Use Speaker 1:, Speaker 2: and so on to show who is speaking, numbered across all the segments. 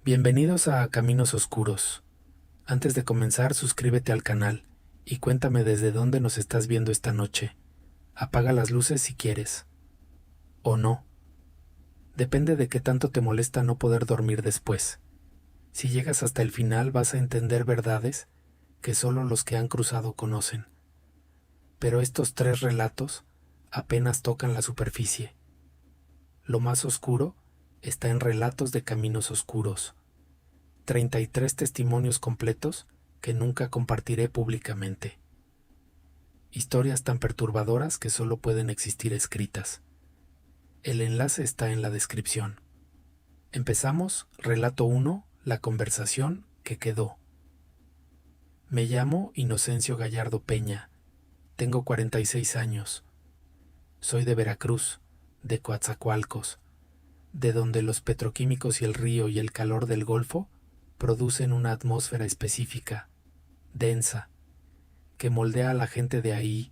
Speaker 1: Bienvenidos a Caminos Oscuros. Antes de comenzar, suscríbete al canal y cuéntame desde dónde nos estás viendo esta noche. Apaga las luces si quieres. O no. Depende de qué tanto te molesta no poder dormir después. Si llegas hasta el final vas a entender verdades que solo los que han cruzado conocen. Pero estos 3 relatos apenas tocan la superficie. Lo más oscuro está en Relatos de Caminos Oscuros. 33 testimonios completos que nunca compartiré públicamente. Historias tan perturbadoras que solo pueden existir escritas. El enlace está en la descripción. Empezamos, relato 1, la conversación que quedó. Me llamo Inocencio Gallardo Peña. Tengo 46 años. Soy de Veracruz, de Coatzacoalcos, de donde los petroquímicos y el río y el calor del Golfo producen una atmósfera específica, densa, que moldea a la gente de ahí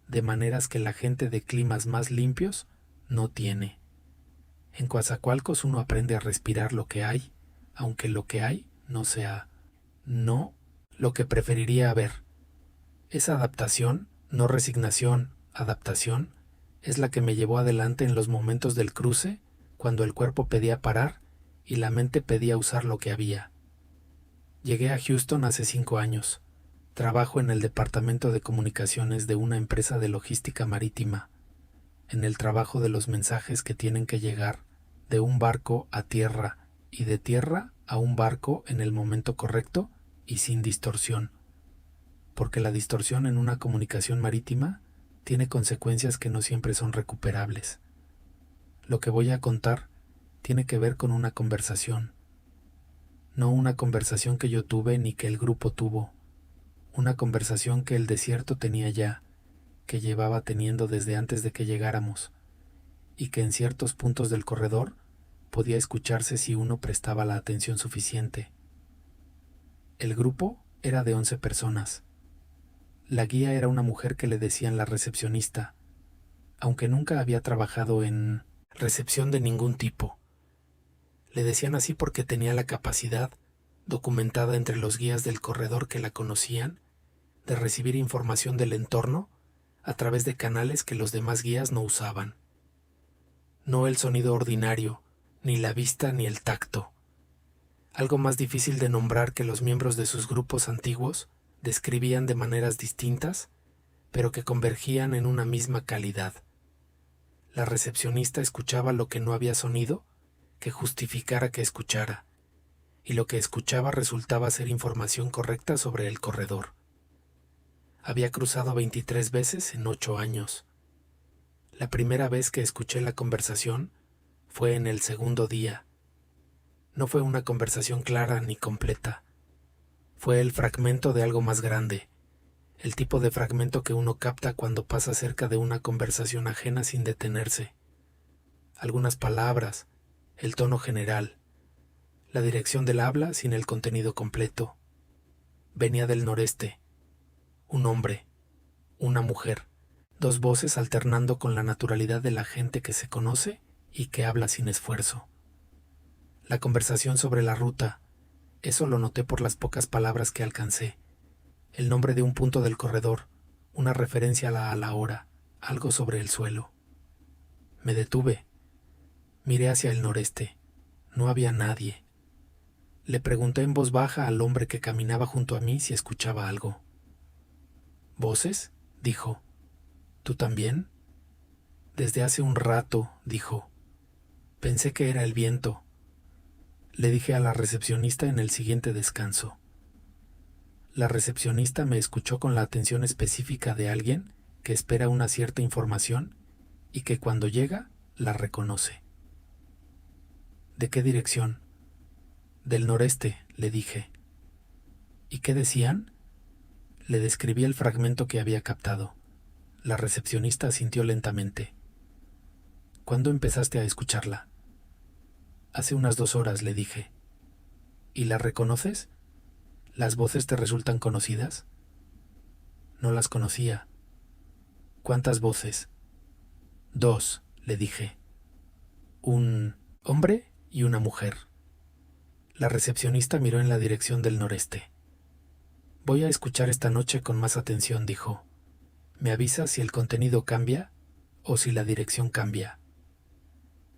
Speaker 1: de maneras que la gente de climas más limpios no tiene. En Coatzacoalcos uno aprende a respirar lo que hay, aunque lo que hay no sea, no lo que preferiría haber. Esa adaptación, no resignación, adaptación, es la que me llevó adelante en los momentos del cruce, cuando el cuerpo pedía parar y la mente pedía usar lo que había. Llegué a Houston hace 5 años. Trabajo en el departamento de comunicaciones de una empresa de logística marítima, en el trabajo de los mensajes que tienen que llegar de un barco a tierra y de tierra a un barco en el momento correcto y sin distorsión, porque la distorsión en una comunicación marítima tiene consecuencias que no siempre son recuperables. Lo que voy a contar tiene que ver con una conversación, no una conversación que yo tuve ni que el grupo tuvo, una conversación que el desierto tenía ya, que llevaba teniendo desde antes de que llegáramos, y que en ciertos puntos del corredor podía escucharse si uno prestaba la atención suficiente. El grupo era de 11 personas. La guía era una mujer que le decían la recepcionista, aunque nunca había trabajado en recepción de ningún tipo. Le decían así porque tenía la capacidad, documentada entre los guías del corredor que la conocían, de recibir información del entorno a través de canales que los demás guías no usaban. No el sonido ordinario, ni la vista ni el tacto. Algo más difícil de nombrar que los miembros de sus grupos antiguos describían de maneras distintas, pero que convergían en una misma calidad. La recepcionista escuchaba lo que no había sonido que justificara que escuchara, y lo que escuchaba resultaba ser información correcta sobre el corredor. Había cruzado 23 veces en 8 años. La primera vez que escuché la conversación fue en el segundo día. No fue una conversación clara ni completa. Fue el fragmento de algo más grande, el tipo de fragmento que uno capta cuando pasa cerca de una conversación ajena sin detenerse. Algunas palabras, el tono general, la dirección del habla sin el contenido completo. Venía del noreste. Un hombre, una mujer, 2 voces alternando con la naturalidad de la gente que se conoce y que habla sin esfuerzo. La conversación sobre la ruta, eso lo noté por las pocas palabras que alcancé. El nombre de un punto del corredor, una referencia a la hora, algo sobre el suelo. Me detuve. Miré hacia el noreste. No había nadie. Le pregunté en voz baja al hombre que caminaba junto a mí si escuchaba algo. ¿Voces?, dijo. ¿Tú también? Desde hace un rato, dijo. Pensé que era el viento. Le dije a la recepcionista en el siguiente descanso. La recepcionista me escuchó con la atención específica de alguien que espera una cierta información y que cuando llega la reconoce. ¿De qué dirección? Del noreste, le dije. ¿Y qué decían? Le describí el fragmento que había captado. La recepcionista asintió lentamente. ¿Cuándo empezaste a escucharla? Hace unas 2 horas, le dije. ¿Y la reconoces? ¿Las voces te resultan conocidas? No las conocía. ¿Cuántas voces? 2, le dije. Un hombre y una mujer. La recepcionista miró en la dirección del noreste. Voy a escuchar esta noche con más atención, dijo. ¿Me avisa si el contenido cambia o si la dirección cambia?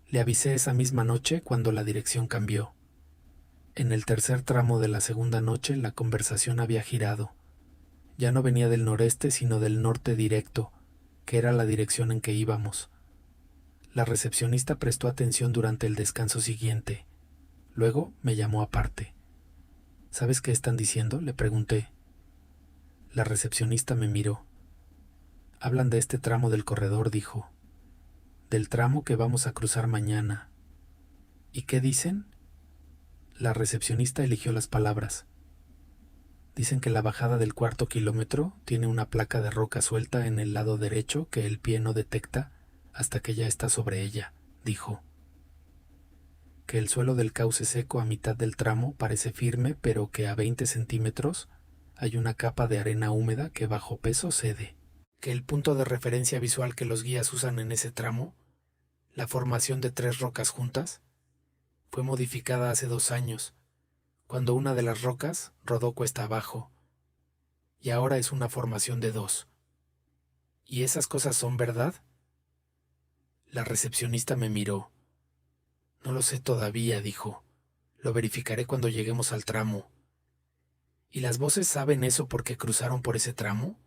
Speaker 1: Le avisé esa misma noche cuando la dirección cambió. En el tercer tramo de la segunda noche la conversación había girado. Ya no venía del noreste sino del norte directo, que era la dirección en que íbamos. La recepcionista prestó atención durante el descanso siguiente. Luego me llamó aparte. ¿Sabes qué están diciendo?, le pregunté. La recepcionista me miró. Hablan de este tramo del corredor, dijo. Del tramo que vamos a cruzar mañana. ¿Y qué dicen? La recepcionista eligió las palabras. Dicen que la bajada del 4.º kilómetro tiene una placa de roca suelta en el lado derecho que el pie no detecta hasta que ya está sobre ella, dijo. Que el suelo del cauce seco a mitad del tramo parece firme, pero que a 20 centímetros hay una capa de arena húmeda que bajo peso cede. Que el punto de referencia visual que los guías usan en ese tramo, la formación de 3 rocas juntas, fue modificada hace 2 años, cuando una de las rocas rodó cuesta abajo, y ahora es una formación de 2. ¿Y esas cosas son verdad? La recepcionista me miró. No lo sé todavía, dijo. Lo verificaré cuando lleguemos al tramo. ¿Y las voces saben eso porque cruzaron por ese tramo?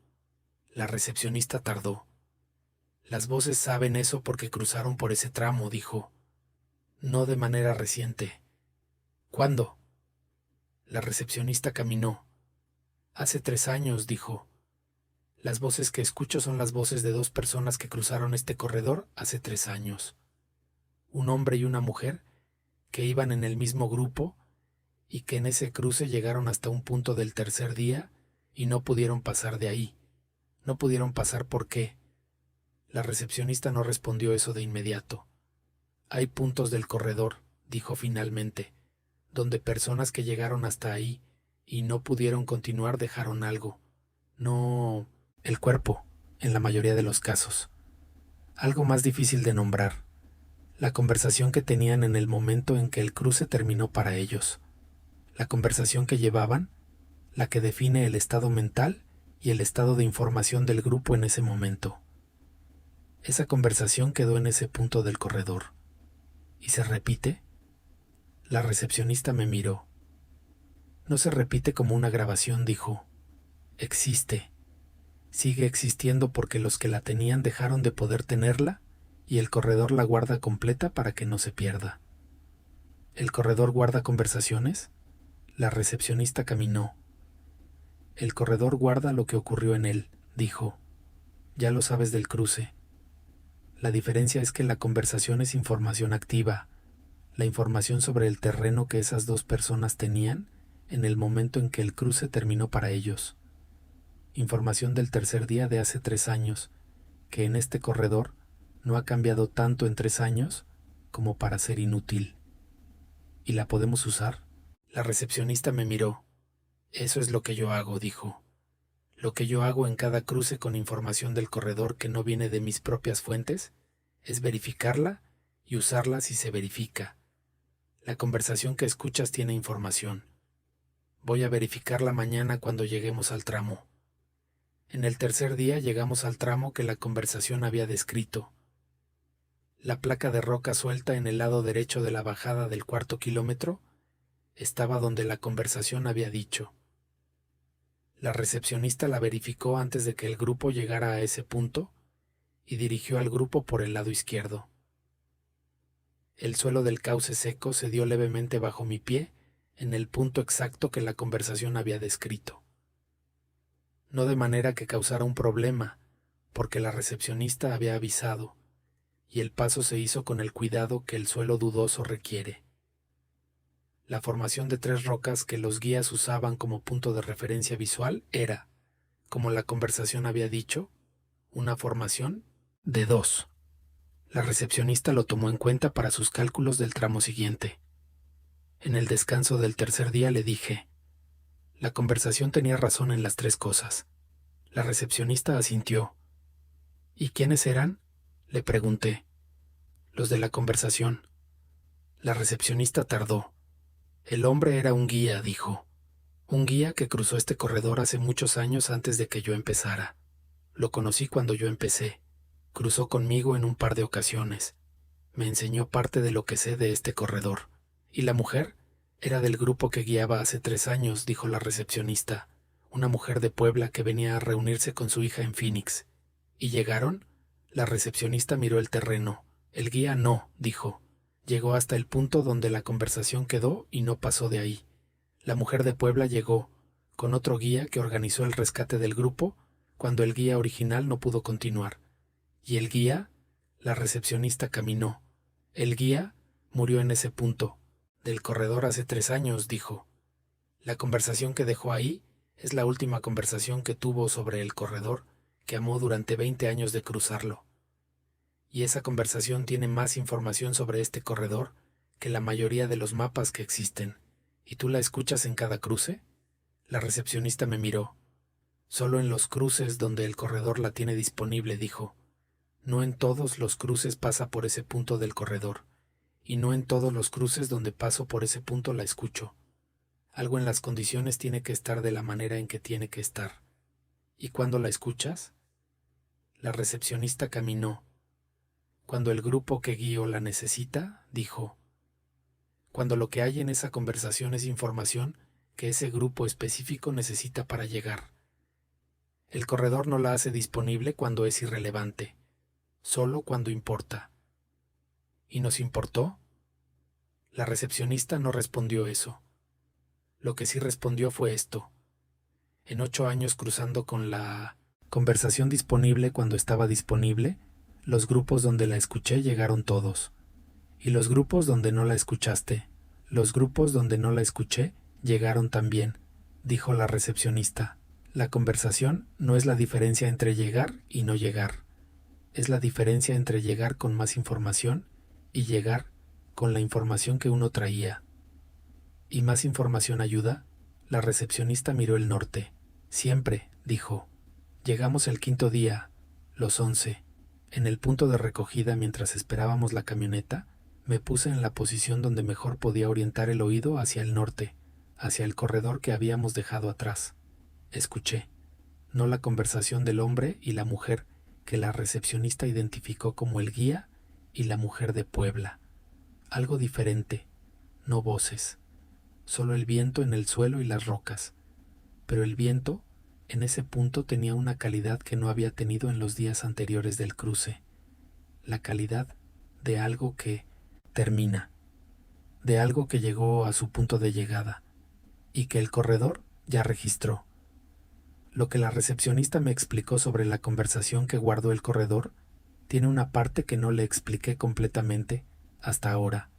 Speaker 1: La recepcionista tardó. Las voces saben eso porque cruzaron por ese tramo, dijo. No de manera reciente. ¿Cuándo? La recepcionista caminó. Hace 3 años, dijo. Las voces que escucho son las voces de 2 personas que cruzaron este corredor hace 3 años. Un hombre y una mujer que iban en el mismo grupo y que en ese cruce llegaron hasta un punto del tercer día y no pudieron pasar de ahí. No pudieron pasar ¿por qué? La recepcionista no respondió eso de inmediato. Hay puntos del corredor, dijo finalmente, donde personas que llegaron hasta ahí y no pudieron continuar dejaron algo. No, el cuerpo, en la mayoría de los casos. Algo más difícil de nombrar. La conversación que tenían en el momento en que el cruce terminó para ellos. La conversación que llevaban, la que define el estado mental y el estado de información del grupo en ese momento. Esa conversación quedó en ese punto del corredor. ¿Y se repite? La recepcionista me miró. No se repite como una grabación, dijo. Existe. Sigue existiendo porque los que la tenían dejaron de poder tenerla y el corredor la guarda completa para que no se pierda. ¿El corredor guarda conversaciones? La recepcionista caminó. El corredor guarda lo que ocurrió en él, dijo. Ya lo sabes del cruce. La diferencia es que la conversación es información activa, la información sobre el terreno que esas 2 personas tenían en el momento en que el cruce terminó para ellos. Información del tercer día de hace 3 años, que en este corredor no ha cambiado tanto en 3 años como para ser inútil. ¿Y la podemos usar? La recepcionista me miró. Eso es lo que yo hago, dijo. Lo que yo hago en cada cruce con información del corredor que no viene de mis propias fuentes es verificarla y usarla si se verifica. La conversación que escuchas tiene información. Voy a verificarla mañana cuando lleguemos al tramo. En el tercer día llegamos al tramo que la conversación había descrito. La placa de roca suelta en el lado derecho de la bajada del 4.º kilómetro estaba donde la conversación había dicho. La recepcionista la verificó antes de que el grupo llegara a ese punto y dirigió al grupo por el lado izquierdo. El suelo del cauce seco cedió levemente bajo mi pie en el punto exacto que la conversación había descrito. No de manera que causara un problema, porque la recepcionista había avisado, y el paso se hizo con el cuidado que el suelo dudoso requiere. La formación de 3 rocas que los guías usaban como punto de referencia visual era, como la conversación había dicho, una formación de 2. La recepcionista lo tomó en cuenta para sus cálculos del tramo siguiente. En el descanso del tercer día le dije, la conversación tenía razón en las 3 cosas. La recepcionista asintió. ¿Y quiénes eran? Le pregunté. Los de la conversación. La recepcionista tardó. El hombre era un guía, dijo. Un guía que cruzó este corredor hace muchos años antes de que yo empezara. Lo conocí cuando yo empecé. Cruzó conmigo en un par de ocasiones. Me enseñó parte de lo que sé de este corredor. ¿Y la mujer? Era del grupo que guiaba hace 3 años, dijo la recepcionista, una mujer de Puebla que venía a reunirse con su hija en Phoenix. ¿Y llegaron? La recepcionista miró el terreno. El guía no, dijo. Llegó hasta el punto donde la conversación quedó y no pasó de ahí. La mujer de Puebla llegó, con otro guía que organizó el rescate del grupo, cuando el guía original no pudo continuar. ¿Y el guía? La recepcionista caminó. El guía murió en ese punto del corredor hace 3 años, dijo. La conversación que dejó ahí es la última conversación que tuvo sobre el corredor que amó durante 20 años de cruzarlo. Y esa conversación tiene más información sobre este corredor que la mayoría de los mapas que existen. ¿Y tú la escuchas en cada cruce? La recepcionista me miró. Solo en los cruces donde el corredor la tiene disponible, dijo. No en todos los cruces pasa por ese punto del corredor, y no en todos los cruces donde paso por ese punto la escucho. Algo en las condiciones tiene que estar de la manera en que tiene que estar. ¿Y cuándo la escuchas? La recepcionista caminó. Cuando el grupo que guío la necesita, dijo. Cuando lo que hay en esa conversación es información que ese grupo específico necesita para llegar. El corredor no la hace disponible cuando es irrelevante, solo cuando importa. ¿Y nos importó? La recepcionista no respondió eso. Lo que sí respondió fue esto. En 8 años cruzando con la conversación disponible cuando estaba disponible, los grupos donde la escuché llegaron todos. Y los grupos donde no la escuchaste, los grupos donde no la escuché, llegaron también, dijo la recepcionista. La conversación no es la diferencia entre llegar y no llegar. Es la diferencia entre llegar con más información y llegar con la información que uno traía. ¿Y más información ayuda? La recepcionista miró el norte. Siempre, dijo. Llegamos el 5.º día, los 11. En el punto de recogida mientras esperábamos la camioneta, me puse en la posición donde mejor podía orientar el oído hacia el norte, hacia el corredor que habíamos dejado atrás. Escuché, no la conversación del hombre y la mujer que la recepcionista identificó como el guía y la mujer de Puebla. Algo diferente, no voces, solo el viento en el suelo y las rocas. Pero el viento, en ese punto, tenía una calidad que no había tenido en los días anteriores del cruce. La calidad de algo que termina, de algo que llegó a su punto de llegada y que el corredor ya registró. Lo que la recepcionista me explicó sobre la conversación que guardó el corredor tiene una parte que no le expliqué completamente hasta ahora.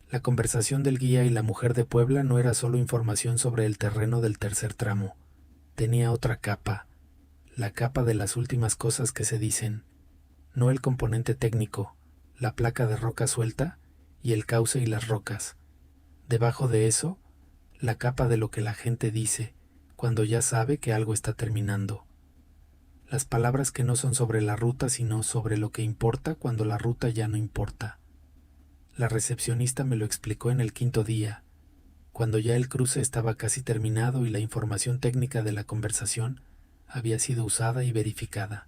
Speaker 1: La conversación del guía y la mujer de Puebla no era solo información sobre el terreno del tercer tramo. Tenía otra capa, la capa de las últimas cosas que se dicen, no el componente técnico, la placa de roca suelta y el cauce y las rocas. Debajo de eso, la capa de lo que la gente dice cuando ya sabe que algo está terminando. Las palabras que no son sobre la ruta sino sobre lo que importa cuando la ruta ya no importa. La recepcionista me lo explicó en el 5.º día, cuando ya el cruce estaba casi terminado y la información técnica de la conversación había sido usada y verificada.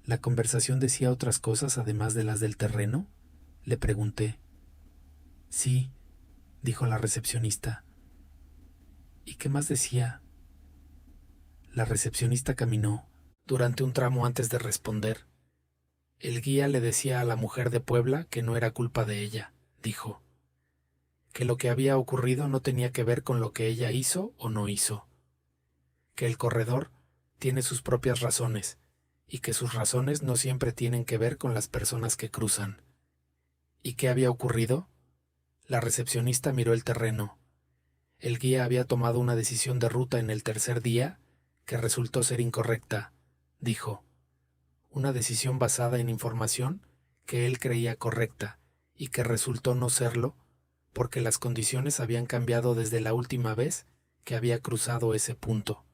Speaker 1: ¿La conversación decía otras cosas además de las del terreno? Le pregunté. Sí, dijo la recepcionista. ¿Y qué más decía? La recepcionista caminó durante un tramo antes de responder. El guía le decía a la mujer de Puebla que no era culpa de ella, dijo. Que lo que había ocurrido no tenía que ver con lo que ella hizo o no hizo. Que el corredor tiene sus propias razones y que sus razones no siempre tienen que ver con las personas que cruzan. ¿Y qué había ocurrido? La recepcionista miró el terreno. El guía había tomado una decisión de ruta en el tercer día que resultó ser incorrecta, dijo. Una decisión basada en información que él creía correcta y que resultó no serlo porque las condiciones habían cambiado desde la última vez que había cruzado ese punto.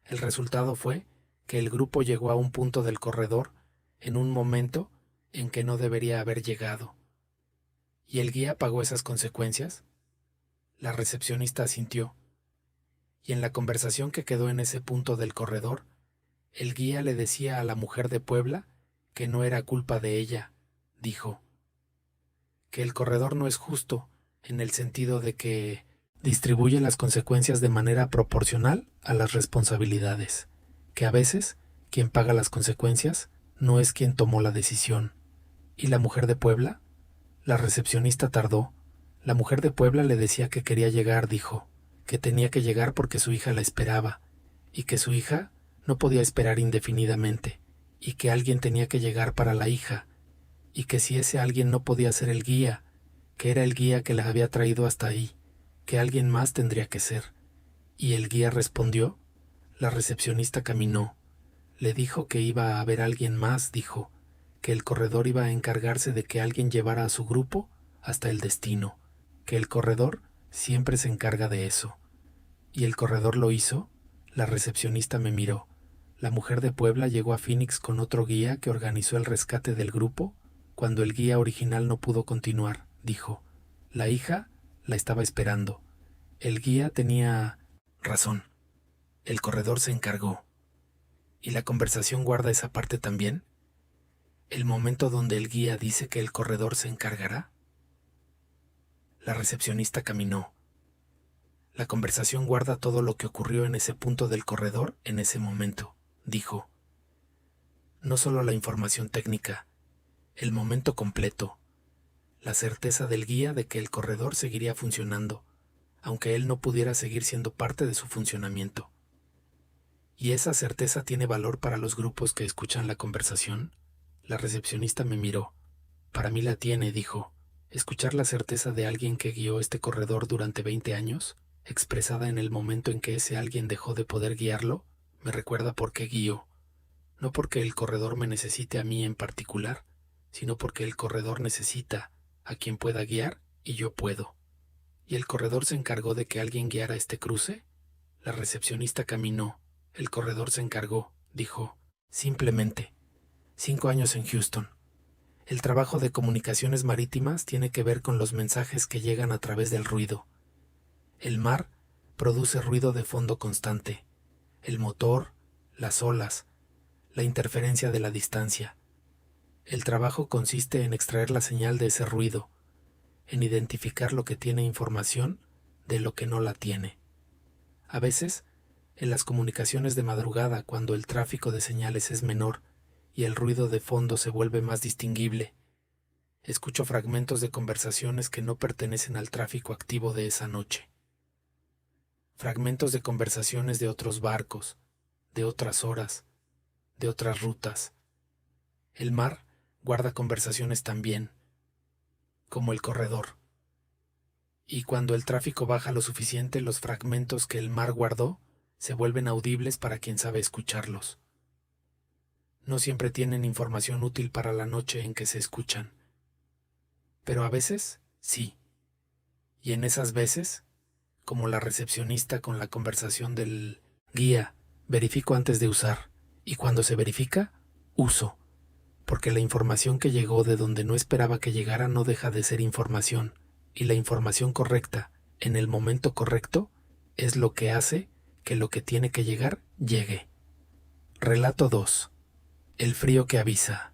Speaker 1: El resultado fue que el grupo llegó a un punto del corredor en un momento en que no debería haber llegado. ¿Y el guía pagó esas consecuencias? La recepcionista asintió, y en la conversación que quedó en ese punto del corredor, el guía le decía a la mujer de Puebla que no era culpa de ella, dijo, que el corredor no es justo en el sentido de que distribuye las consecuencias de manera proporcional a las responsabilidades, que a veces quien paga las consecuencias no es quien tomó la decisión. ¿Y la mujer de Puebla? La recepcionista tardó. La mujer de Puebla le decía que quería llegar, dijo, que tenía que llegar porque su hija la esperaba, y que su hija no podía esperar indefinidamente, y que alguien tenía que llegar para la hija, y que si ese alguien no podía ser el guía, que era el guía que la había traído hasta ahí, que alguien más tendría que ser. Y el guía respondió. La recepcionista caminó. Le dijo que iba a haber alguien más, dijo, que el corredor iba a encargarse de que alguien llevara a su grupo hasta el destino, que el corredor siempre se encarga de eso. ¿Y el corredor lo hizo? La recepcionista me miró. La mujer de Puebla llegó a Phoenix con otro guía que organizó el rescate del grupo cuando el guía original no pudo continuar, dijo. La hija la estaba esperando. El guía tenía razón. El corredor se encargó. ¿Y la conversación guarda esa parte también? ¿El momento donde el guía dice que el corredor se encargará? La recepcionista caminó. La conversación guarda todo lo que ocurrió en ese punto del corredor en ese momento, dijo. No solo la información técnica, el momento completo, la certeza del guía de que el corredor seguiría funcionando, aunque él no pudiera seguir siendo parte de su funcionamiento. ¿Y esa certeza tiene valor para los grupos que escuchan la conversación? La recepcionista me miró. Para mí la tiene, dijo. Escuchar la certeza de alguien que guió este corredor durante 20 años, expresada en el momento en que ese alguien dejó de poder guiarlo, me recuerda por qué guió. No porque el corredor me necesite a mí en particular, sino porque el corredor necesita a quien pueda guiar y yo puedo. ¿Y el corredor se encargó de que alguien guiara este cruce? La recepcionista caminó. El corredor se encargó, dijo, simplemente. 5 años en Houston. El trabajo de comunicaciones marítimas tiene que ver con los mensajes que llegan a través del ruido. El mar produce ruido de fondo constante. El motor, las olas, la interferencia de la distancia. El trabajo consiste en extraer la señal de ese ruido, en identificar lo que tiene información de lo que no la tiene. A veces, en las comunicaciones de madrugada, cuando el tráfico de señales es menor y el ruido de fondo se vuelve más distinguible, escucho fragmentos de conversaciones que no pertenecen al tráfico activo de esa noche. Fragmentos de conversaciones de otros barcos, de otras horas, de otras rutas. El mar guarda conversaciones también, como el corredor. Y cuando el tráfico baja lo suficiente, los fragmentos que el mar guardó se vuelven audibles para quien sabe escucharlos. No siempre tienen información útil para la noche en que se escuchan. Pero a veces, sí. Y en esas veces, como la recepcionista con la conversación del guía, verifico antes de usar. Y cuando se verifica, uso. Porque la información que llegó de donde no esperaba que llegara no deja de ser información. Y la información correcta, en el momento correcto, es lo que hace que lo que tiene que llegar, llegue. Relato 2. El frío que avisa.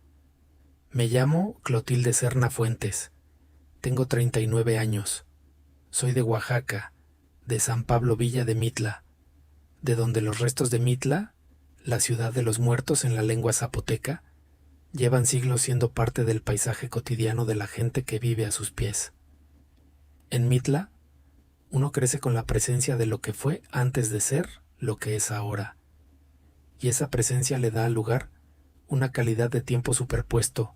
Speaker 1: Me llamo Clotilde Serna Fuentes. Tengo 39 años. Soy de Oaxaca, de San Pablo Villa de Mitla, de donde los restos de Mitla, la ciudad de los muertos en la lengua zapoteca, llevan siglos siendo parte del paisaje cotidiano de la gente que vive a sus pies. En Mitla, uno crece con la presencia de lo que fue antes de ser lo que es ahora, y esa presencia le da al lugar una calidad de tiempo superpuesto,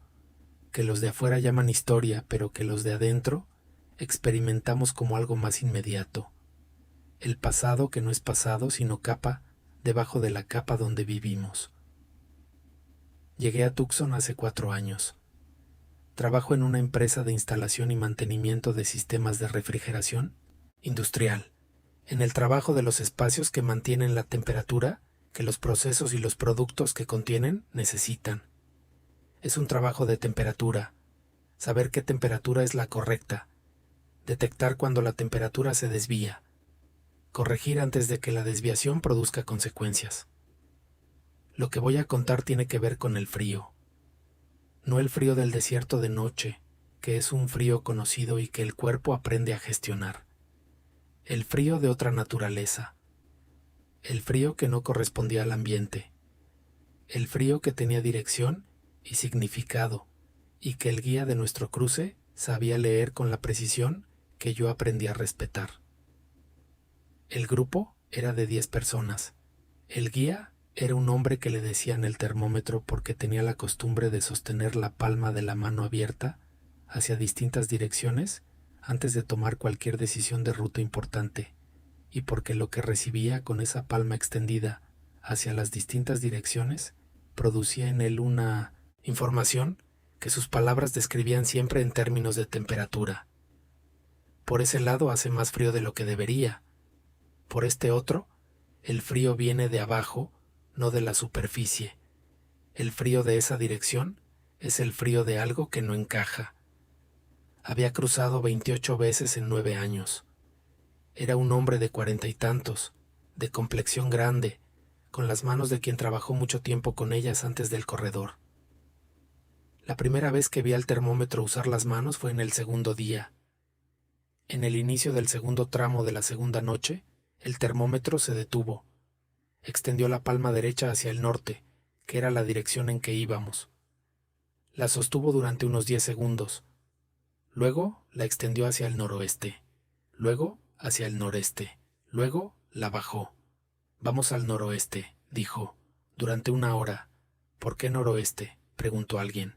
Speaker 1: que los de afuera llaman historia, pero que los de adentro experimentamos como algo más inmediato. El pasado que no es pasado, sino capa debajo de la capa donde vivimos. Llegué a Tucson hace 4 años. Trabajo en una empresa de instalación y mantenimiento de sistemas de refrigeración industrial, en el trabajo de los espacios que mantienen la temperatura que los procesos y los productos que contienen necesitan. Es un trabajo de temperatura, saber qué temperatura es la correcta, detectar cuando la temperatura se desvía, corregir antes de que la desviación produzca consecuencias. Lo que voy a contar tiene que ver con el frío. No el frío del desierto de noche, que es un frío conocido y que el cuerpo aprende a gestionar. El frío de otra naturaleza. El frío que no correspondía al ambiente. El frío que tenía dirección y significado, y que el guía de nuestro cruce sabía leer con la precisión que yo aprendí a respetar. El grupo era de 10 personas. El guía era un hombre que le decían el termómetro porque tenía la costumbre de sostener la palma de la mano abierta hacia distintas direcciones antes de tomar cualquier decisión de ruta importante, y porque lo que recibía con esa palma extendida hacia las distintas direcciones producía en él una información que sus palabras describían siempre en términos de temperatura. Por ese lado hace más frío de lo que debería. Por este otro, el frío viene de abajo, no de la superficie. El frío de esa dirección es el frío de algo que no encaja. Había cruzado 28 veces en 9 años. Era un hombre de 40 y tantos, de complexión grande, con las manos de quien trabajó mucho tiempo con ellas antes del corredor. La primera vez que vi al termómetro usar las manos fue en el segundo día. En el inicio del segundo tramo de la segunda noche, el termómetro se detuvo. Extendió la palma derecha hacia el norte, que era la dirección en que íbamos. La sostuvo durante unos 10 segundos. Luego la extendió hacia el noroeste. Luego hacia el noreste. Luego la bajó. Vamos al noroeste, dijo. Durante 1 hora. ¿Por qué noroeste?, preguntó alguien.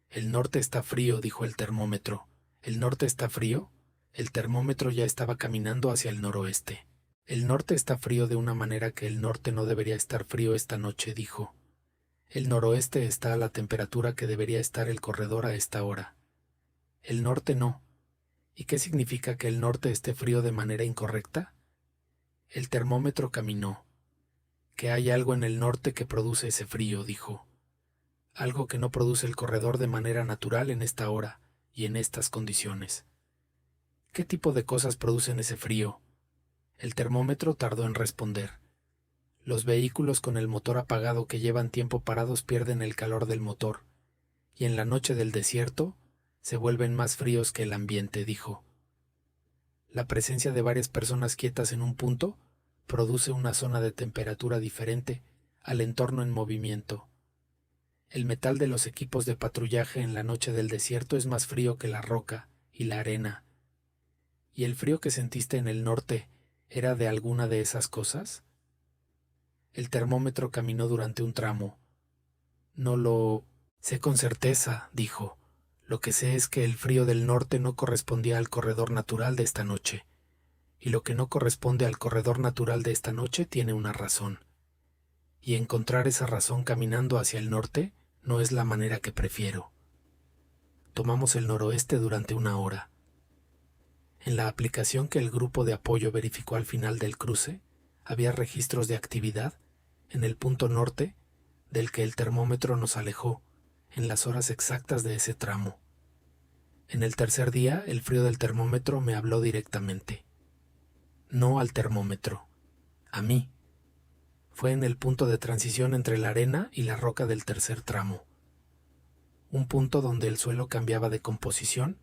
Speaker 1: El norte está frío, dijo el termómetro. ¿El norte está frío? El termómetro ya estaba caminando hacia el noroeste. El norte está frío de una manera que el norte no debería estar frío esta noche, dijo. El noroeste está a la temperatura que debería estar el corredor a esta hora. El norte no. ¿Y qué significa que el norte esté frío de manera incorrecta? El termómetro caminó. Que hay algo en el norte que produce ese frío, dijo. Algo que no produce el corredor de manera natural en esta hora y en estas condiciones. ¿Qué tipo de cosas producen ese frío? El termómetro tardó en responder. Los vehículos con el motor apagado que llevan tiempo parados pierden el calor del motor, y en la noche del desierto se vuelven más fríos que el ambiente, dijo. La presencia de varias personas quietas en un punto produce una zona de temperatura diferente al entorno en movimiento. El metal de los equipos de patrullaje en la noche del desierto es más frío que la roca y la arena. ¿Y el frío que sentiste en el norte era de alguna de esas cosas? El termómetro caminó durante un tramo. No lo sé con certeza, dijo. Lo que sé es que el frío del norte no correspondía al corredor natural de esta noche, y lo que no corresponde al corredor natural de esta noche tiene una razón. Y encontrar esa razón caminando hacia el norte no es la manera que prefiero. Tomamos el noroeste durante 1 hora. En la aplicación que el grupo de apoyo verificó al final del cruce, había registros de actividad en el punto norte del que el termómetro nos alejó en las horas exactas de ese tramo. En el tercer día, el frío del termómetro me habló directamente. No al termómetro, a mí. Fue en el punto de transición entre la arena y la roca del tercer tramo. Un punto donde el suelo cambiaba de composición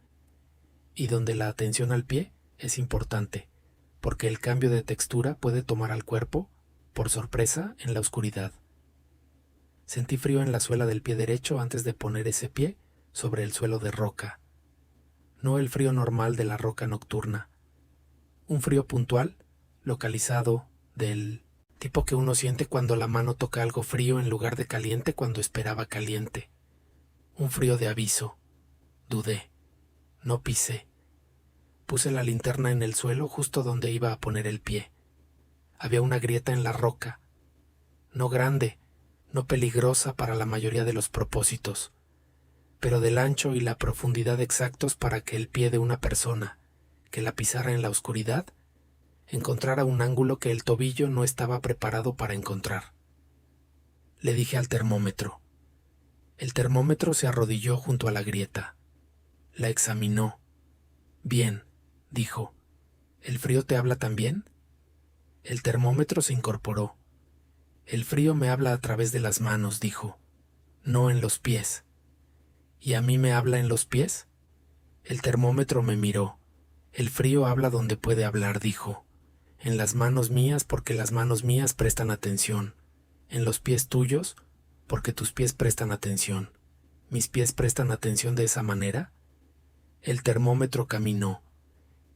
Speaker 1: y donde la atención al pie es importante, porque el cambio de textura puede tomar al cuerpo por sorpresa en la oscuridad. Sentí frío en la suela del pie derecho antes de poner ese pie sobre el suelo de roca. No el frío normal de la roca nocturna. Un frío puntual, localizado, del tipo que uno siente cuando la mano toca algo frío en lugar de caliente cuando esperaba caliente. Un frío de aviso. Dudé. No pisé. Puse la linterna en el suelo justo donde iba a poner el pie. Había una grieta en la roca. No grande, no peligrosa para la mayoría de los propósitos, pero del ancho y la profundidad exactos para que el pie de una persona, que la pisara en la oscuridad, encontrara un ángulo que el tobillo no estaba preparado para encontrar. Le dije al termómetro. El termómetro se arrodilló junto a la grieta. La examinó. Bien, dijo. ¿El frío te habla también? El termómetro se incorporó. El frío me habla a través de las manos, dijo. No en los pies. ¿Y a mí me habla en los pies? El termómetro me miró. El frío habla donde puede hablar, dijo. En las manos mías porque las manos mías prestan atención. En los pies tuyos porque tus pies prestan atención. ¿Mis pies prestan atención de esa manera? El termómetro caminó.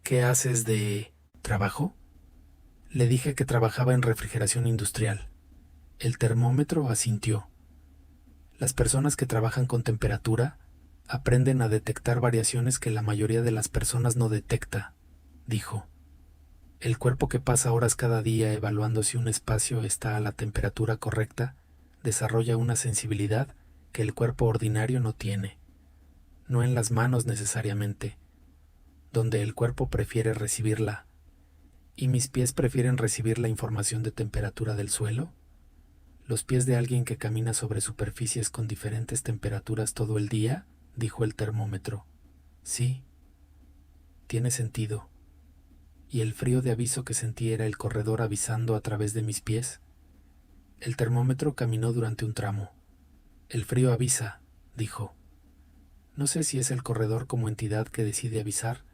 Speaker 1: ¿Qué haces de trabajo? Le dije que trabajaba en refrigeración industrial. El termómetro asintió. Las personas que trabajan con temperatura aprenden a detectar variaciones que la mayoría de las personas no detecta, dijo. El cuerpo que pasa horas cada día evaluando si un espacio está a la temperatura correcta desarrolla una sensibilidad que el cuerpo ordinario no tiene. No en las manos necesariamente, donde el cuerpo prefiere recibirla. ¿Y mis pies prefieren recibir la información de temperatura del suelo? ¿Los pies de alguien que camina sobre superficies con diferentes temperaturas todo el día? Dijo el termómetro. Sí, tiene sentido. ¿Y el frío de aviso que sentí era el corredor avisando a través de mis pies? El termómetro caminó durante un tramo. El frío avisa, dijo. No sé si es el corredor como entidad que decide avisar,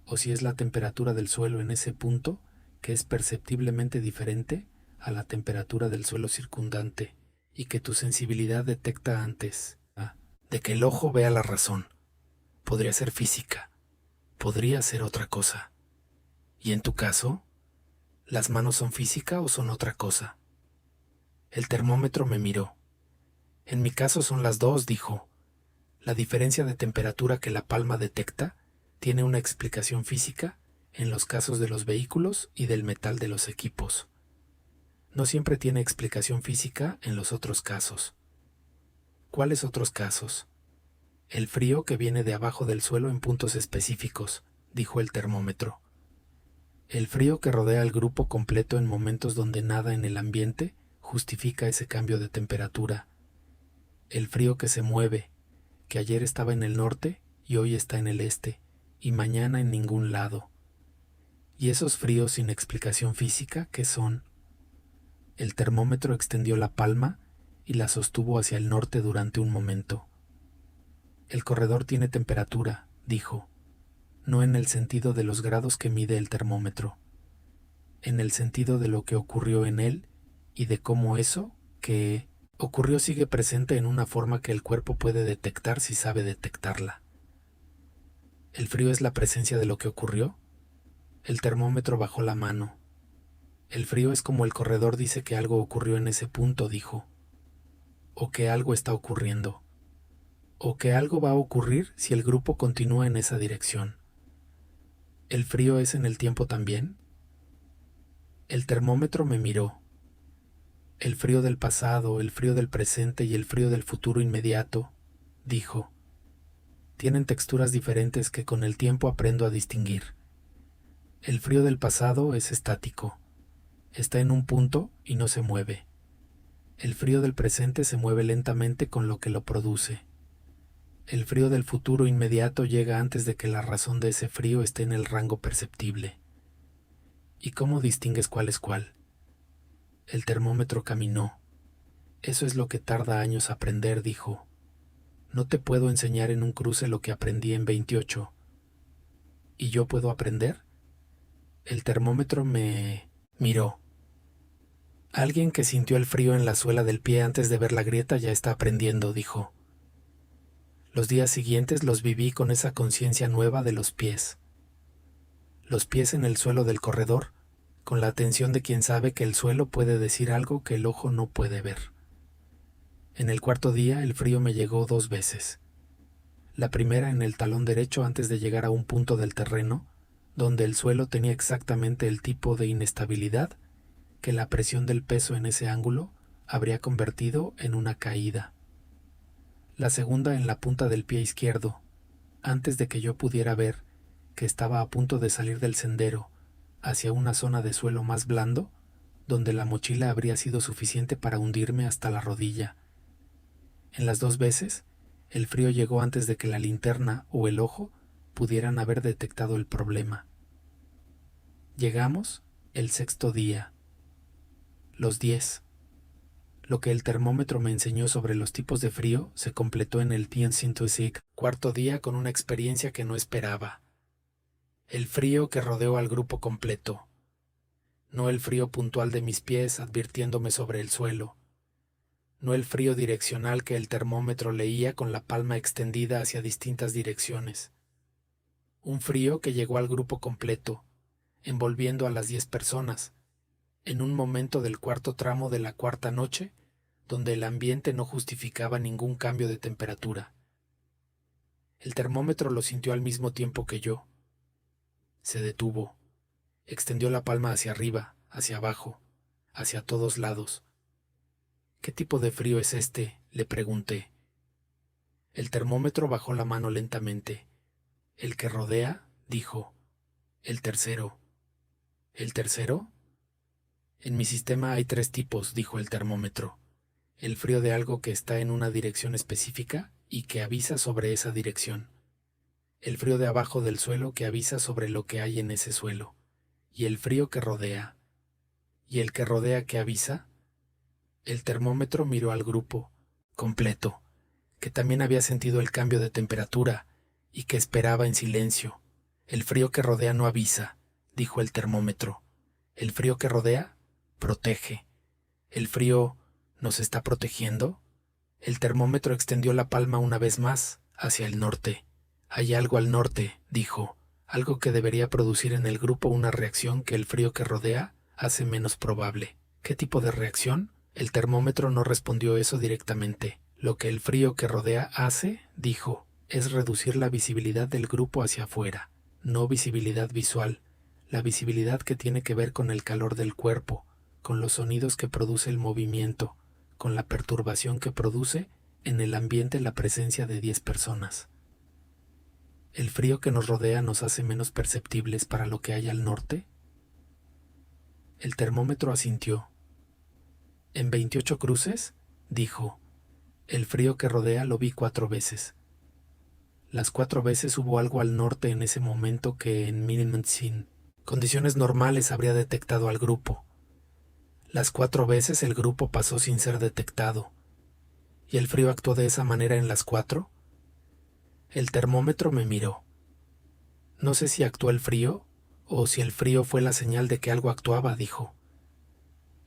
Speaker 1: o si es la temperatura del suelo en ese punto que es perceptiblemente diferente a la temperatura del suelo circundante y que tu sensibilidad detecta antes de que el ojo vea la razón. Podría ser física, podría ser otra cosa. ¿Y en tu caso? ¿Las manos son física o son otra cosa? El termómetro me miró. En mi caso son las dos, dijo. La diferencia de temperatura que la palma detecta tiene una explicación física en los casos de los vehículos y del metal de los equipos. No siempre tiene explicación física en los otros casos. ¿Cuáles otros casos? El frío que viene de abajo del suelo en puntos específicos, dijo el termómetro. El frío que rodea al grupo completo en momentos donde nada en el ambiente justifica ese cambio de temperatura. El frío que se mueve, que ayer estaba en el norte y hoy está en el este, y mañana en ningún lado. ¿Y esos fríos sin explicación física qué son? El termómetro extendió la palma y la sostuvo hacia el norte durante un momento. El corredor tiene temperatura, dijo, no en el sentido de los grados que mide el termómetro, en el sentido de lo que ocurrió en él y de cómo eso que ocurrió sigue presente en una forma que el cuerpo puede detectar si sabe detectarla. ¿El frío es la presencia de lo que ocurrió? El termómetro bajó la mano. El frío es como el corredor dice que algo ocurrió en ese punto, dijo. O que algo está ocurriendo. O que algo va a ocurrir si el grupo continúa en esa dirección. ¿El frío es en el tiempo también? El termómetro me miró. El frío del pasado, el frío del presente y el frío del futuro inmediato, dijo. Tienen texturas diferentes que con el tiempo aprendo a distinguir. El frío del pasado es estático. Está en un punto y no se mueve. El frío del presente se mueve lentamente con lo que lo produce. El frío del futuro inmediato llega antes de que la razón de ese frío esté en el rango perceptible. ¿Y cómo distingues cuál es cuál? El termómetro caminó. Eso es lo que tarda años aprender, dijo. No te puedo enseñar en un cruce lo que aprendí en 28. ¿Y yo puedo aprender? El termómetro me miró. Alguien que sintió el frío en la suela del pie antes de ver la grieta ya está aprendiendo, dijo. Los días siguientes los viví con esa conciencia nueva de los pies. Los pies en el suelo del corredor, con la atención de quien sabe que el suelo puede decir algo que el ojo no puede ver. En el cuarto día el frío me llegó 2 veces. La primera en el talón derecho antes de llegar a un punto del terreno, donde el suelo tenía exactamente el tipo de inestabilidad que la presión del peso en ese ángulo habría convertido en una caída. La segunda en la punta del pie izquierdo, antes de que yo pudiera ver que estaba a punto de salir del sendero hacia una zona de suelo más blando, donde la mochila habría sido suficiente para hundirme hasta la rodilla. En las 2 veces, El frío llegó antes de que la linterna o el ojo pudieran haber detectado el problema. Llegamos el sexto día. Los 10. Lo que el termómetro me enseñó sobre los tipos de frío se completó en el Tianjin-Tuisig, cuarto día, con una experiencia que no esperaba. El frío que rodeó al grupo completo. No el frío puntual de mis pies advirtiéndome sobre el suelo. No el frío direccional que el termómetro leía con la palma extendida hacia distintas direcciones. Un frío que llegó al grupo completo, envolviendo a las 10 personas, en un momento del cuarto tramo de la cuarta noche, donde el ambiente no justificaba ningún cambio de temperatura. El termómetro lo sintió al mismo tiempo que yo. Se detuvo, extendió la palma hacia arriba, hacia abajo, hacia todos lados. ¿Qué tipo de frío es este?, le pregunté. El termómetro bajó la mano lentamente. El que rodea, dijo. El tercero. ¿El tercero? En mi sistema hay 3 tipos, dijo el termómetro. El frío de algo que está en una dirección específica y que avisa sobre esa dirección. El frío de abajo del suelo que avisa sobre lo que hay en ese suelo. Y el frío que rodea. ¿Y el que rodea que avisa? El termómetro miró al grupo, completo, que también había sentido el cambio de temperatura y que esperaba en silencio. El frío que rodea no avisa, dijo el termómetro. El frío que rodea protege. ¿El frío nos está protegiendo? El termómetro extendió la palma una vez más hacia el norte. Hay algo al norte, dijo, algo que debería producir en el grupo una reacción que el frío que rodea hace menos probable. ¿Qué tipo de reacción? El termómetro no respondió eso directamente. Lo que el frío que rodea hace, dijo, es reducir la visibilidad del grupo hacia afuera. No visibilidad visual, la visibilidad que tiene que ver con el calor del cuerpo, con los sonidos que produce el movimiento, con la perturbación que produce en el ambiente la presencia de 10 personas. ¿El frío que nos rodea nos hace menos perceptibles para lo que hay al norte? El termómetro asintió. En 28 cruces, dijo, el frío que rodea lo vi 4 veces. Las 4 veces hubo algo al norte en ese momento que en Minimum condiciones normales habría detectado al grupo. Las 4 veces el grupo pasó sin ser detectado. ¿Y el frío actuó de esa manera en las 4? El termómetro me miró. No sé si actuó el frío o si el frío fue la señal de que algo actuaba, dijo.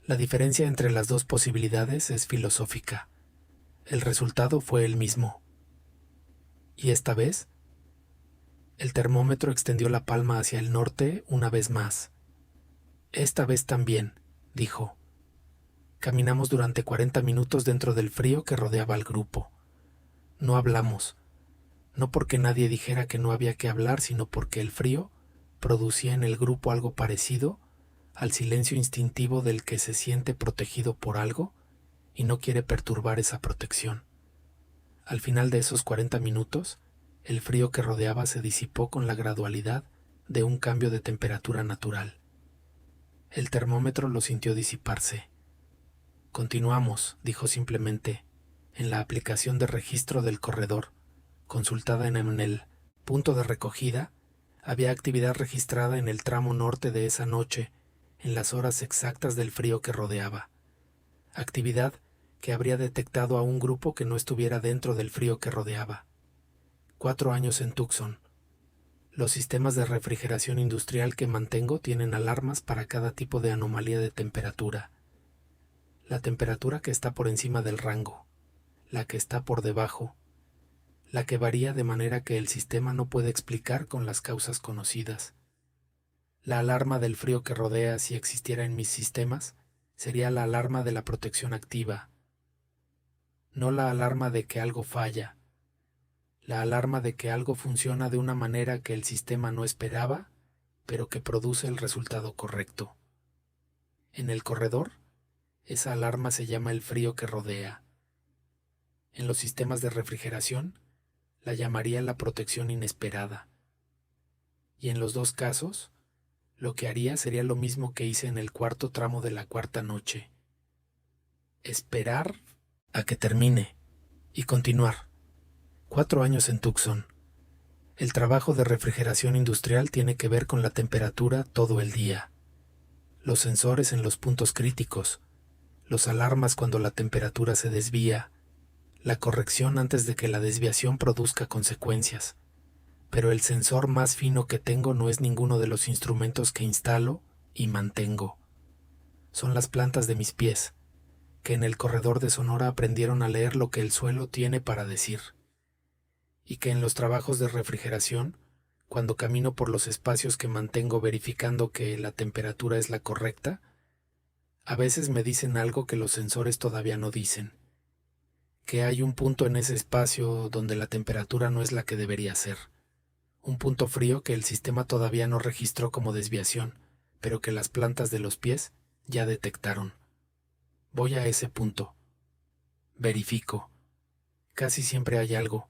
Speaker 1: La diferencia entre las 2 posibilidades es filosófica. El resultado fue el mismo. ¿Y esta vez? El termómetro extendió la palma hacia el norte una vez más. Esta vez también, dijo. Caminamos durante 40 minutos dentro del frío que rodeaba al grupo. No hablamos, no porque nadie dijera que no había que hablar, sino porque el frío producía en el grupo algo parecido al silencio instintivo del que se siente protegido por algo y no quiere perturbar esa protección. Al final de esos 40 minutos, el frío que rodeaba se disipó con la gradualidad de un cambio de temperatura natural. El termómetro lo sintió disiparse. Continuamos, dijo simplemente, en la aplicación de registro del corredor, consultada en el punto de recogida. Había actividad registrada en el tramo norte de esa noche, en las horas exactas del frío que rodeaba. Actividad que habría detectado a un grupo que no estuviera dentro del frío que rodeaba. 4 años en Tucson. Los sistemas de refrigeración industrial que mantengo tienen alarmas para cada tipo de anomalía de temperatura. La temperatura que está por encima del rango, la que está por debajo, la que varía de manera que el sistema no puede explicar con las causas conocidas. La alarma del frío que rodea, si existiera en mis sistemas, sería la alarma de la protección activa, no la alarma de que algo falla, la alarma de que algo funciona de una manera que el sistema no esperaba, pero que produce el resultado correcto. En el corredor, esa alarma se llama el frío que rodea. En los sistemas de refrigeración, la llamaría la protección inesperada. Y en los 2 casos, lo que haría sería lo mismo que hice en el cuarto tramo de la cuarta noche. Esperar a que termine y continuar. 4 años en Tucson. El trabajo de refrigeración industrial tiene que ver con la temperatura todo el día. Los sensores en los puntos críticos, los alarmas cuando la temperatura se desvía, la corrección antes de que la desviación produzca consecuencias. Pero el sensor más fino que tengo no es ninguno de los instrumentos que instalo y mantengo. Son las plantas de mis pies, que en el corredor de Sonora aprendieron a leer lo que el suelo tiene para decir. Y que en los trabajos de refrigeración, cuando camino por los espacios que mantengo verificando que la temperatura es la correcta, a veces me dicen algo que los sensores todavía no dicen, que hay un punto en ese espacio donde la temperatura no es la que debería ser, un punto frío que el sistema todavía no registró como desviación, pero que las plantas de los pies ya detectaron. Voy a ese punto. Verifico. Casi siempre hay algo.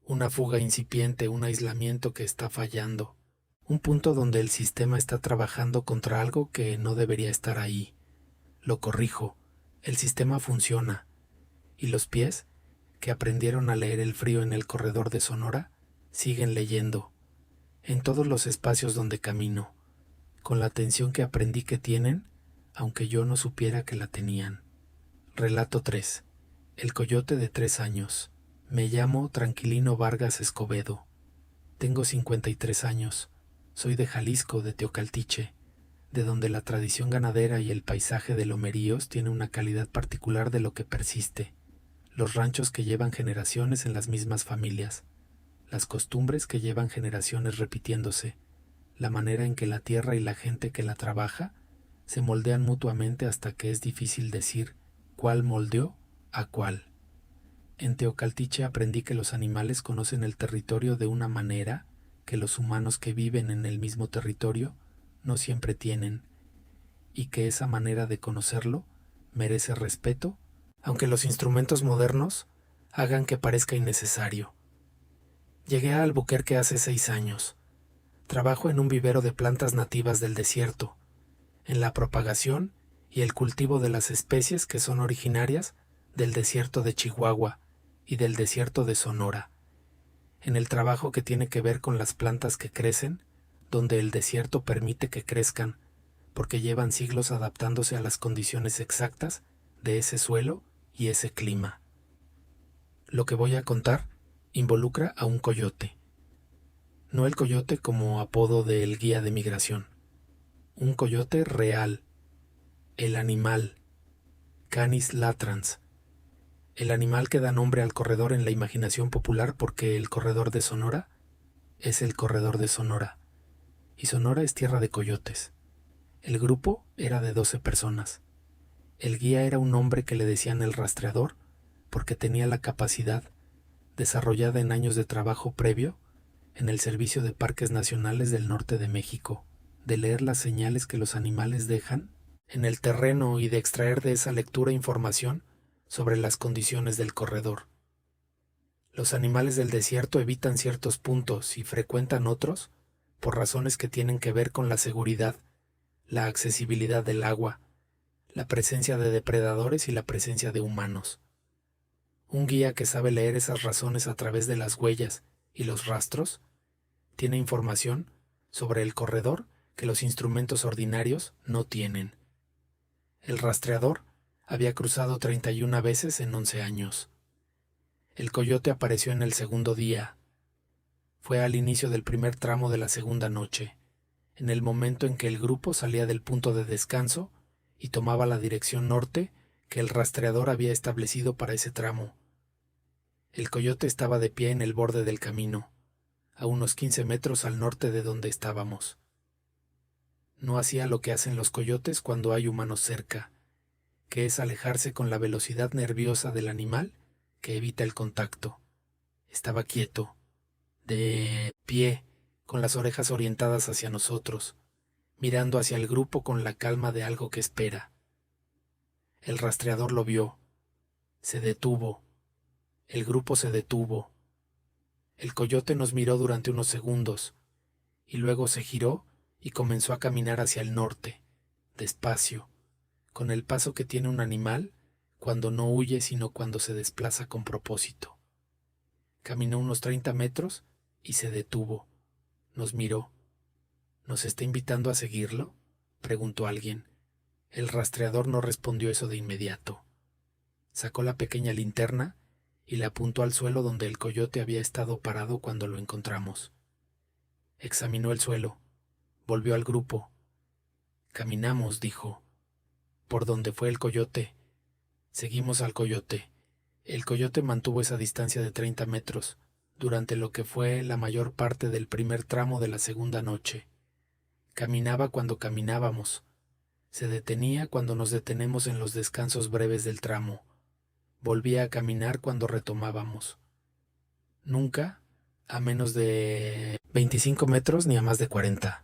Speaker 1: Una fuga incipiente, un aislamiento que está fallando, un punto donde el sistema está trabajando contra algo que no debería estar ahí. Lo corrijo, el sistema funciona, y los pies, que aprendieron a leer el frío en el corredor de Sonora, siguen leyendo, en todos los espacios donde camino, con la atención que aprendí que tienen, aunque yo no supiera que la tenían. Relato 3. El coyote de 3 años. Me llamo Tranquilino Vargas Escobedo. Tengo 53 años. Soy de Jalisco, de Teocaltiche, de donde la tradición ganadera y el paisaje de lomeríos tiene una calidad particular de lo que persiste. Los ranchos que llevan generaciones en las mismas familias. Las costumbres que llevan generaciones repitiéndose. La manera en que la tierra y la gente que la trabaja se moldean mutuamente hasta que es difícil decir cuál moldeó a cuál. En Teocaltiche aprendí que los animales conocen el territorio de una manera que los humanos que viven en el mismo territorio no siempre tienen, y que esa manera de conocerlo merece respeto, aunque los instrumentos modernos hagan que parezca innecesario. Llegué a Albuquerque hace 6 años. Trabajo en un vivero de plantas nativas del desierto, en la propagación y el cultivo de las especies que son originarias del desierto de Chihuahua y del desierto de Sonora, en el trabajo que tiene que ver con las plantas que crecen, donde el desierto permite que crezcan, porque llevan siglos adaptándose a las condiciones exactas de ese suelo y ese clima. Lo que voy a contar involucra a un coyote. No el coyote como apodo del guía de migración. Un coyote real. El animal. Canis latrans. El animal que da nombre al corredor en la imaginación popular porque el corredor de Sonora es el corredor de Sonora. Y Sonora es tierra de coyotes. El grupo era de 12 personas. El guía era un hombre que le decían el rastreador porque tenía la capacidad, desarrollada en años de trabajo previo, en el Servicio de Parques Nacionales del Norte de México, de leer las señales que los animales dejan en el terreno y de extraer de esa lectura información sobre las condiciones del corredor. Los animales del desierto evitan ciertos puntos y frecuentan otros por razones que tienen que ver con la seguridad, la accesibilidad del agua, la presencia de depredadores y la presencia de humanos. Un guía que sabe leer esas razones a través de las huellas y los rastros tiene información sobre el corredor que los instrumentos ordinarios no tienen. El rastreador había cruzado 31 veces en 11 años. El coyote apareció en el segundo día. Fue al inicio del primer tramo de la segunda noche, en el momento en que el grupo salía del punto de descanso y tomaba la dirección norte que el rastreador había establecido para ese tramo. El coyote estaba de pie en el borde del camino, a unos 15 metros al norte de donde estábamos. No hacía lo que hacen los coyotes cuando hay humanos cerca, que es alejarse con la velocidad nerviosa del animal que evita el contacto. Estaba quieto, de pie, con las orejas orientadas hacia nosotros, mirando hacia el grupo con la calma de algo que espera. El rastreador lo vio. Se detuvo. El grupo se detuvo. El coyote nos miró durante unos segundos, y luego se giró y comenzó a caminar hacia el norte, despacio, con el paso que tiene un animal cuando no huye sino cuando se desplaza con propósito. Caminó unos 30 metros y se detuvo. Nos miró. ¿Nos está invitando a seguirlo?, preguntó alguien. El rastreador no respondió eso de inmediato. Sacó la pequeña linterna y la apuntó al suelo donde el coyote había estado parado cuando lo encontramos. Examinó el suelo. Volvió al grupo. Caminamos, dijo, por donde fue el coyote. Seguimos al coyote. El coyote mantuvo esa distancia de 30 metros durante lo que fue la mayor parte del primer tramo de la segunda noche. Caminaba cuando caminábamos. Se detenía cuando nos detenemos en los descansos breves del tramo. Volvía a caminar cuando retomábamos. Nunca a menos de 25 metros ni a más de 40.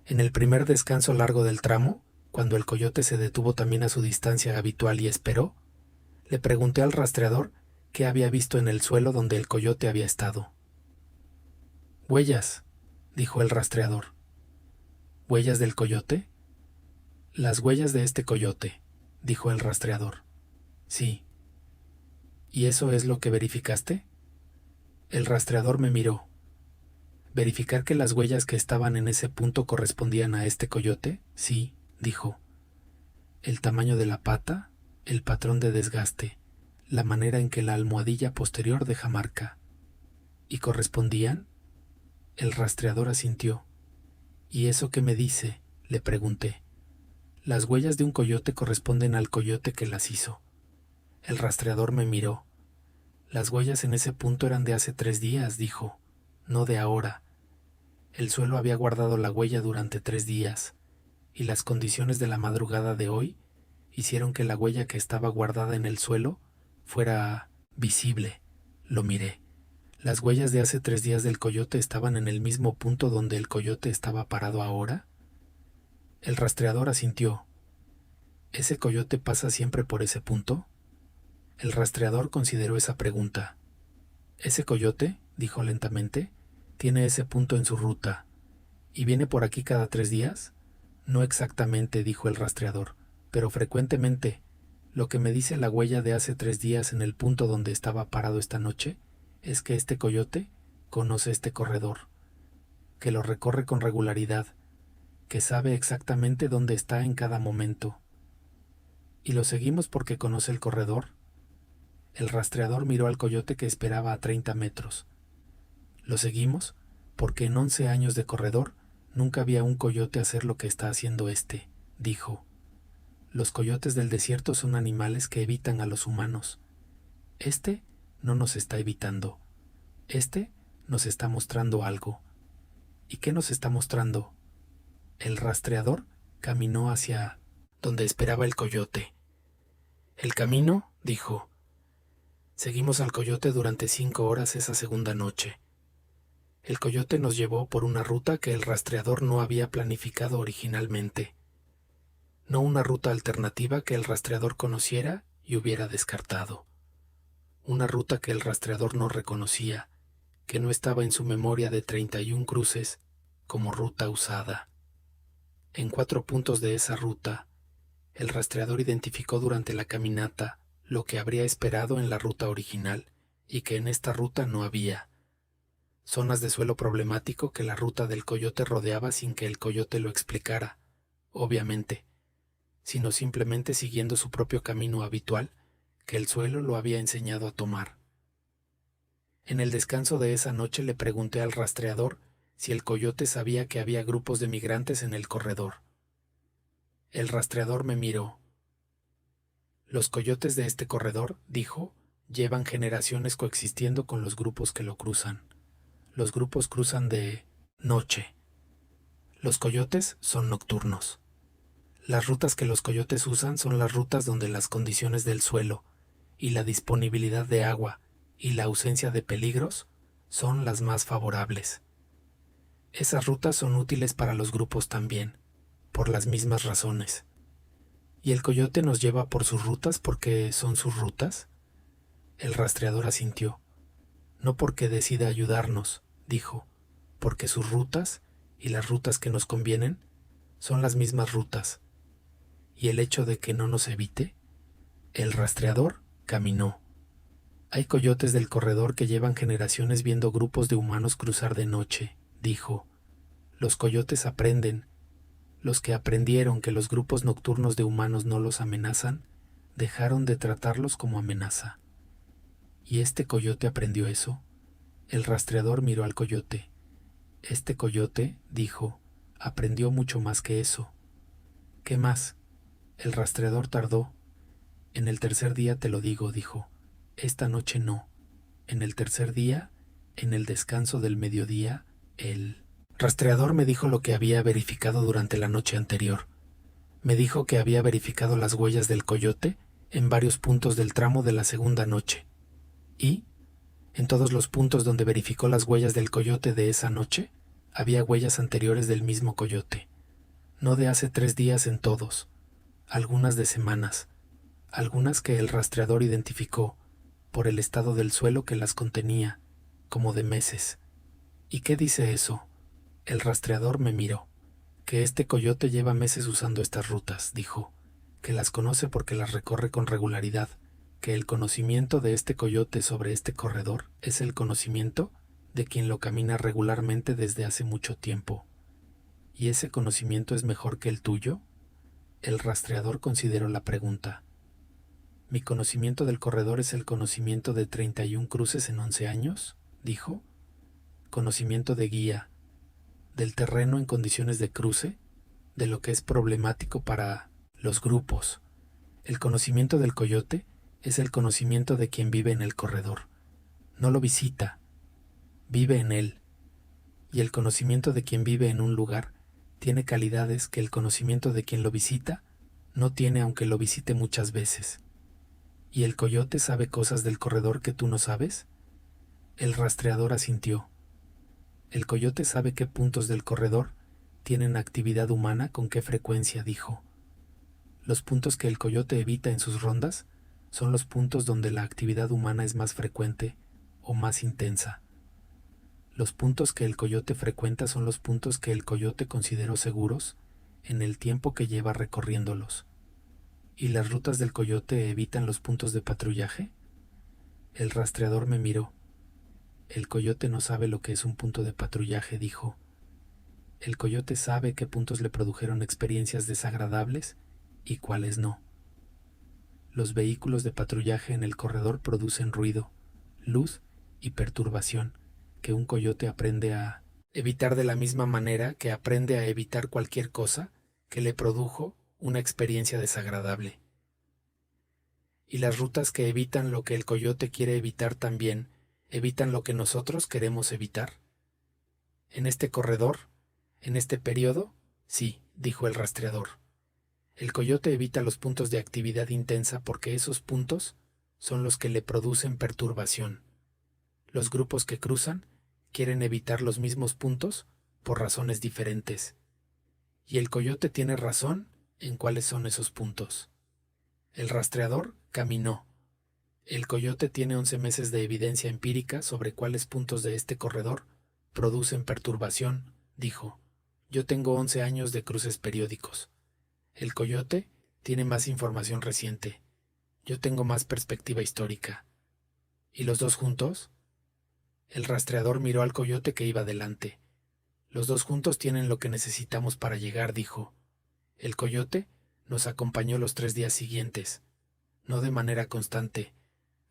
Speaker 1: En el primer descanso largo del tramo, cuando el coyote se detuvo también a su distancia habitual y esperó, le pregunté al rastreador qué había visto en el suelo donde el coyote había estado. «Huellas», dijo el rastreador. «¿Huellas del coyote?» «Las huellas de este coyote», dijo el rastreador. «Sí». «¿Y eso es lo que verificaste?» El rastreador me miró. «¿Verificar que las huellas que estaban en ese punto correspondían a este coyote?» «Sí», dijo. «El tamaño de la pata, el patrón de desgaste, la manera en que la almohadilla posterior deja marca». «¿Y correspondían?» El rastreador asintió. «¿Y eso qué me dice?», le pregunté. «Las huellas de un coyote corresponden al coyote que las hizo». El rastreador me miró. «Las huellas en ese punto eran de hace 3 días», dijo, «no de ahora. El suelo había guardado la huella durante 3 días, y las condiciones de la madrugada de hoy hicieron que la huella que estaba guardada en el suelo fuera visible». Lo miré. «¿Las huellas de hace 3 días del coyote estaban en el mismo punto donde el coyote estaba parado ahora?» El rastreador asintió. «¿Ese coyote pasa siempre por ese punto?» El rastreador consideró esa pregunta. «Ese coyote», dijo lentamente, «tiene ese punto en su ruta. ¿Y viene por aquí cada 3 días?» «No exactamente», dijo el rastreador, «pero frecuentemente. Lo que me dice la huella de hace 3 días en el punto donde estaba parado esta noche es que este coyote conoce este corredor, que lo recorre con regularidad, que sabe exactamente dónde está en cada momento». «¿Y lo seguimos porque conoce el corredor?» El rastreador miró al coyote que esperaba a 30 metros. «Lo seguimos porque en 11 años de corredor nunca había un coyote hacer lo que está haciendo este», dijo. «Los coyotes del desierto son animales que evitan a los humanos. Este no nos está evitando. Este nos está mostrando algo». «¿Y qué nos está mostrando?» El rastreador caminó hacia donde esperaba el coyote. «El camino», dijo. «Seguimos al coyote durante 5 horas esa segunda noche. El coyote nos llevó por una ruta que el rastreador no había planificado originalmente. No una ruta alternativa que el rastreador conociera y hubiera descartado. Una ruta que el rastreador no reconocía, que no estaba en su memoria de 31 cruces como ruta usada. En 4 puntos de esa ruta, el rastreador identificó durante la caminata lo que habría esperado en la ruta original y que en esta ruta no había. Zonas de suelo problemático que la ruta del coyote rodeaba sin que el coyote lo explicara, obviamente, sino simplemente siguiendo su propio camino habitual que el suelo lo había enseñado a tomar. En el descanso de esa noche le pregunté al rastreador si el coyote sabía que había grupos de migrantes en el corredor. El rastreador me miró. «Los coyotes de este corredor», dijo, «llevan generaciones coexistiendo con los grupos que lo cruzan. Los grupos cruzan de noche. Los coyotes son nocturnos. Las rutas que los coyotes usan son las rutas donde las condiciones del suelo y la disponibilidad de agua y la ausencia de peligros son las más favorables. Esas rutas son útiles para los grupos también, por las mismas razones. ¿Y el coyote nos lleva por sus rutas porque son sus rutas?» El rastreador asintió. «No porque decida ayudarnos», dijo, «porque sus rutas y las rutas que nos convienen son las mismas rutas. ¿Y el hecho de que no nos evite?» El rastreador caminó. Hay coyotes del corredor que llevan generaciones viendo grupos de humanos cruzar de noche, dijo. Los coyotes aprenden. Los que aprendieron que los grupos nocturnos de humanos no los amenazan, dejaron de tratarlos como amenaza. ¿Y este coyote aprendió eso? El rastreador miró al coyote. Este coyote, dijo, aprendió mucho más que eso. ¿Qué más? El rastreador tardó. En el tercer día te lo digo, dijo. Esta noche no. En el tercer día, en el descanso del mediodía, el rastreador me dijo lo que había verificado durante la noche anterior. Me dijo que había verificado las huellas del coyote en varios puntos del tramo de la segunda noche. Y, en todos los puntos donde verificó las huellas del coyote de esa noche, había huellas anteriores del mismo coyote. No de hace 3 días en todos, algunas de semanas, algunas que el rastreador identificó, por el estado del suelo que las contenía, como de meses. ¿Y qué dice eso? El rastreador me miró. Que este coyote lleva meses usando estas rutas, dijo, que las conoce porque las recorre con regularidad, que el conocimiento de este coyote sobre este corredor es el conocimiento de quien lo camina regularmente desde hace mucho tiempo. ¿Y ese conocimiento es mejor que el tuyo? El rastreador consideró la pregunta. Mi conocimiento del corredor es el conocimiento de 31 cruces en 11 años, dijo. Conocimiento de guía, del terreno en condiciones de cruce, de lo que es problemático para los grupos. El conocimiento del coyote es el conocimiento de quien vive en el corredor. No lo visita, vive en él. Y el conocimiento de quien vive en un lugar tiene calidades que el conocimiento de quien lo visita no tiene aunque lo visite muchas veces. ¿Y el coyote sabe cosas del corredor que tú no sabes? El rastreador asintió. El coyote sabe qué puntos del corredor tienen actividad humana con qué frecuencia, dijo. Los puntos que el coyote evita en sus rondas son los puntos donde la actividad humana es más frecuente o más intensa. Los puntos que el coyote frecuenta son los puntos que el coyote consideró seguros en el tiempo que lleva recorriéndolos. ¿Y las rutas del coyote evitan los puntos de patrullaje? El rastreador me miró. El coyote no sabe lo que es un punto de patrullaje, dijo. El coyote sabe qué puntos le produjeron experiencias desagradables y cuáles no. Los vehículos de patrullaje en el corredor producen ruido, luz y perturbación que un coyote aprende a evitar de la misma manera que aprende a evitar cualquier cosa que le produjo una experiencia desagradable. Y las rutas que evitan lo que el coyote quiere evitar también evitan lo que nosotros queremos evitar. En este corredor, en este periodo, sí, dijo el rastreador. El coyote evita los puntos de actividad intensa porque esos puntos son los que le producen perturbación. Los grupos que cruzan quieren evitar los mismos puntos por razones diferentes. Y el coyote tiene razón en cuáles son esos puntos. El rastreador caminó. El coyote tiene 11 meses de evidencia empírica sobre cuáles puntos de este corredor producen perturbación, dijo. Yo tengo 11 años de cruces periódicos. El coyote tiene más información reciente. Yo tengo más perspectiva histórica. ¿Y los dos juntos? El rastreador miró al coyote que iba delante. Los dos juntos tienen lo que necesitamos para llegar, dijo. El coyote nos acompañó los 3 días siguientes, no de manera constante.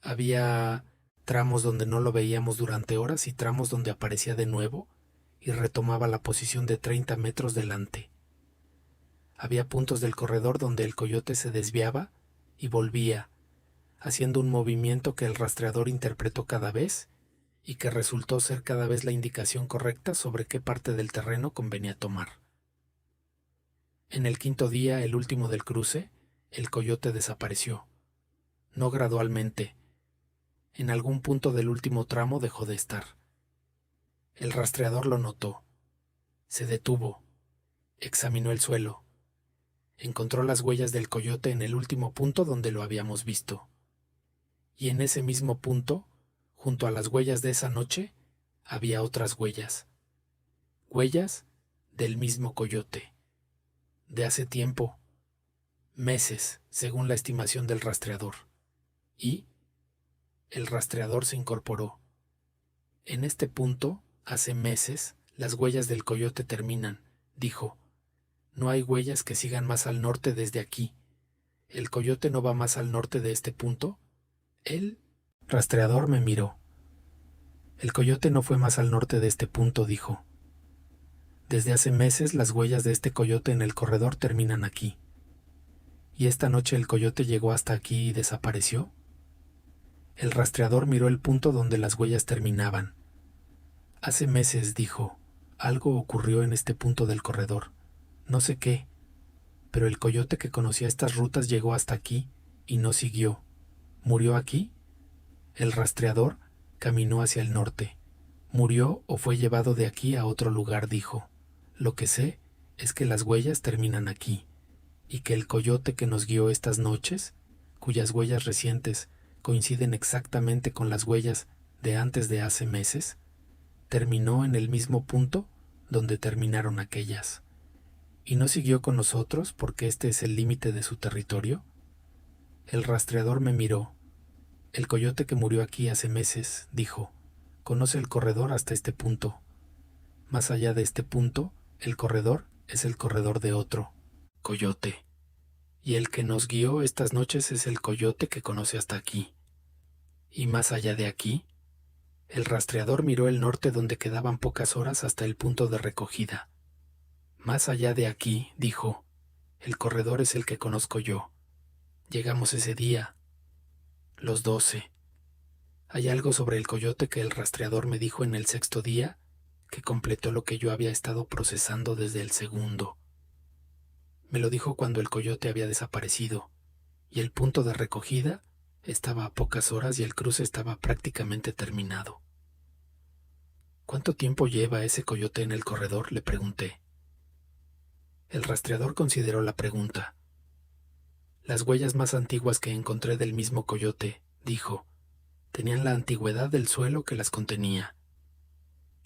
Speaker 1: Había tramos donde no lo veíamos durante horas y tramos donde aparecía de nuevo y retomaba la posición de 30 metros delante. Había puntos del corredor donde el coyote se desviaba y volvía, haciendo un movimiento que el rastreador interpretó cada vez y que resultó ser cada vez la indicación correcta sobre qué parte del terreno convenía tomar. En el 5.º día, el último del cruce, el coyote desapareció. No gradualmente. En algún punto del último tramo dejó de estar. El rastreador lo notó. Se detuvo. Examinó el suelo. Encontró las huellas del coyote en el último punto donde lo habíamos visto. Y en ese mismo punto, junto a las huellas de esa noche, había otras huellas. Huellas del mismo coyote. De hace tiempo. Meses, según la estimación del rastreador. Y El rastreador se incorporó. En este punto, hace meses, las huellas del coyote terminan, dijo. No hay huellas que sigan más al norte desde aquí. ¿El coyote no va más al norte de este punto? El rastreador me miró. El coyote no fue más al norte de este punto, dijo. Desde hace meses las huellas de este coyote en el corredor terminan aquí. ¿Y esta noche el coyote llegó hasta aquí y desapareció? El rastreador miró el punto donde las huellas terminaban. Hace meses, dijo, algo ocurrió en este punto del corredor. No sé qué, pero el coyote que conocía estas rutas llegó hasta aquí y no siguió. ¿Murió aquí? El rastreador caminó hacia el norte. Murió o fue llevado de aquí a otro lugar, dijo. Lo que sé es que las huellas terminan aquí, y que el coyote que nos guió estas noches, cuyas huellas recientes coinciden exactamente con las huellas de antes de hace meses, terminó en el mismo punto donde terminaron aquellas. ¿Y no siguió con nosotros porque este es el límite de su territorio? El rastreador me miró. El coyote que murió aquí hace meses, dijo, conoce el corredor hasta este punto. Más allá de este punto, el corredor es el corredor de otro coyote. Y el que nos guió estas noches es el coyote que conoce hasta aquí. Y más allá de aquí, el rastreador miró el norte donde quedaban pocas horas hasta el punto de recogida. Más allá de aquí, dijo, el corredor es el que conozco yo. Llegamos ese día, los 12. Hay algo sobre el coyote que el rastreador me dijo en el sexto día que completó lo que yo había estado procesando desde el segundo. Me lo dijo cuando el coyote había desaparecido, y el punto de recogida estaba a pocas horas y el cruce estaba prácticamente terminado. ¿Cuánto tiempo lleva ese coyote en el corredor?, le pregunté. El rastreador consideró la pregunta. Las huellas más antiguas que encontré del mismo coyote, dijo, tenían la antigüedad del suelo que las contenía.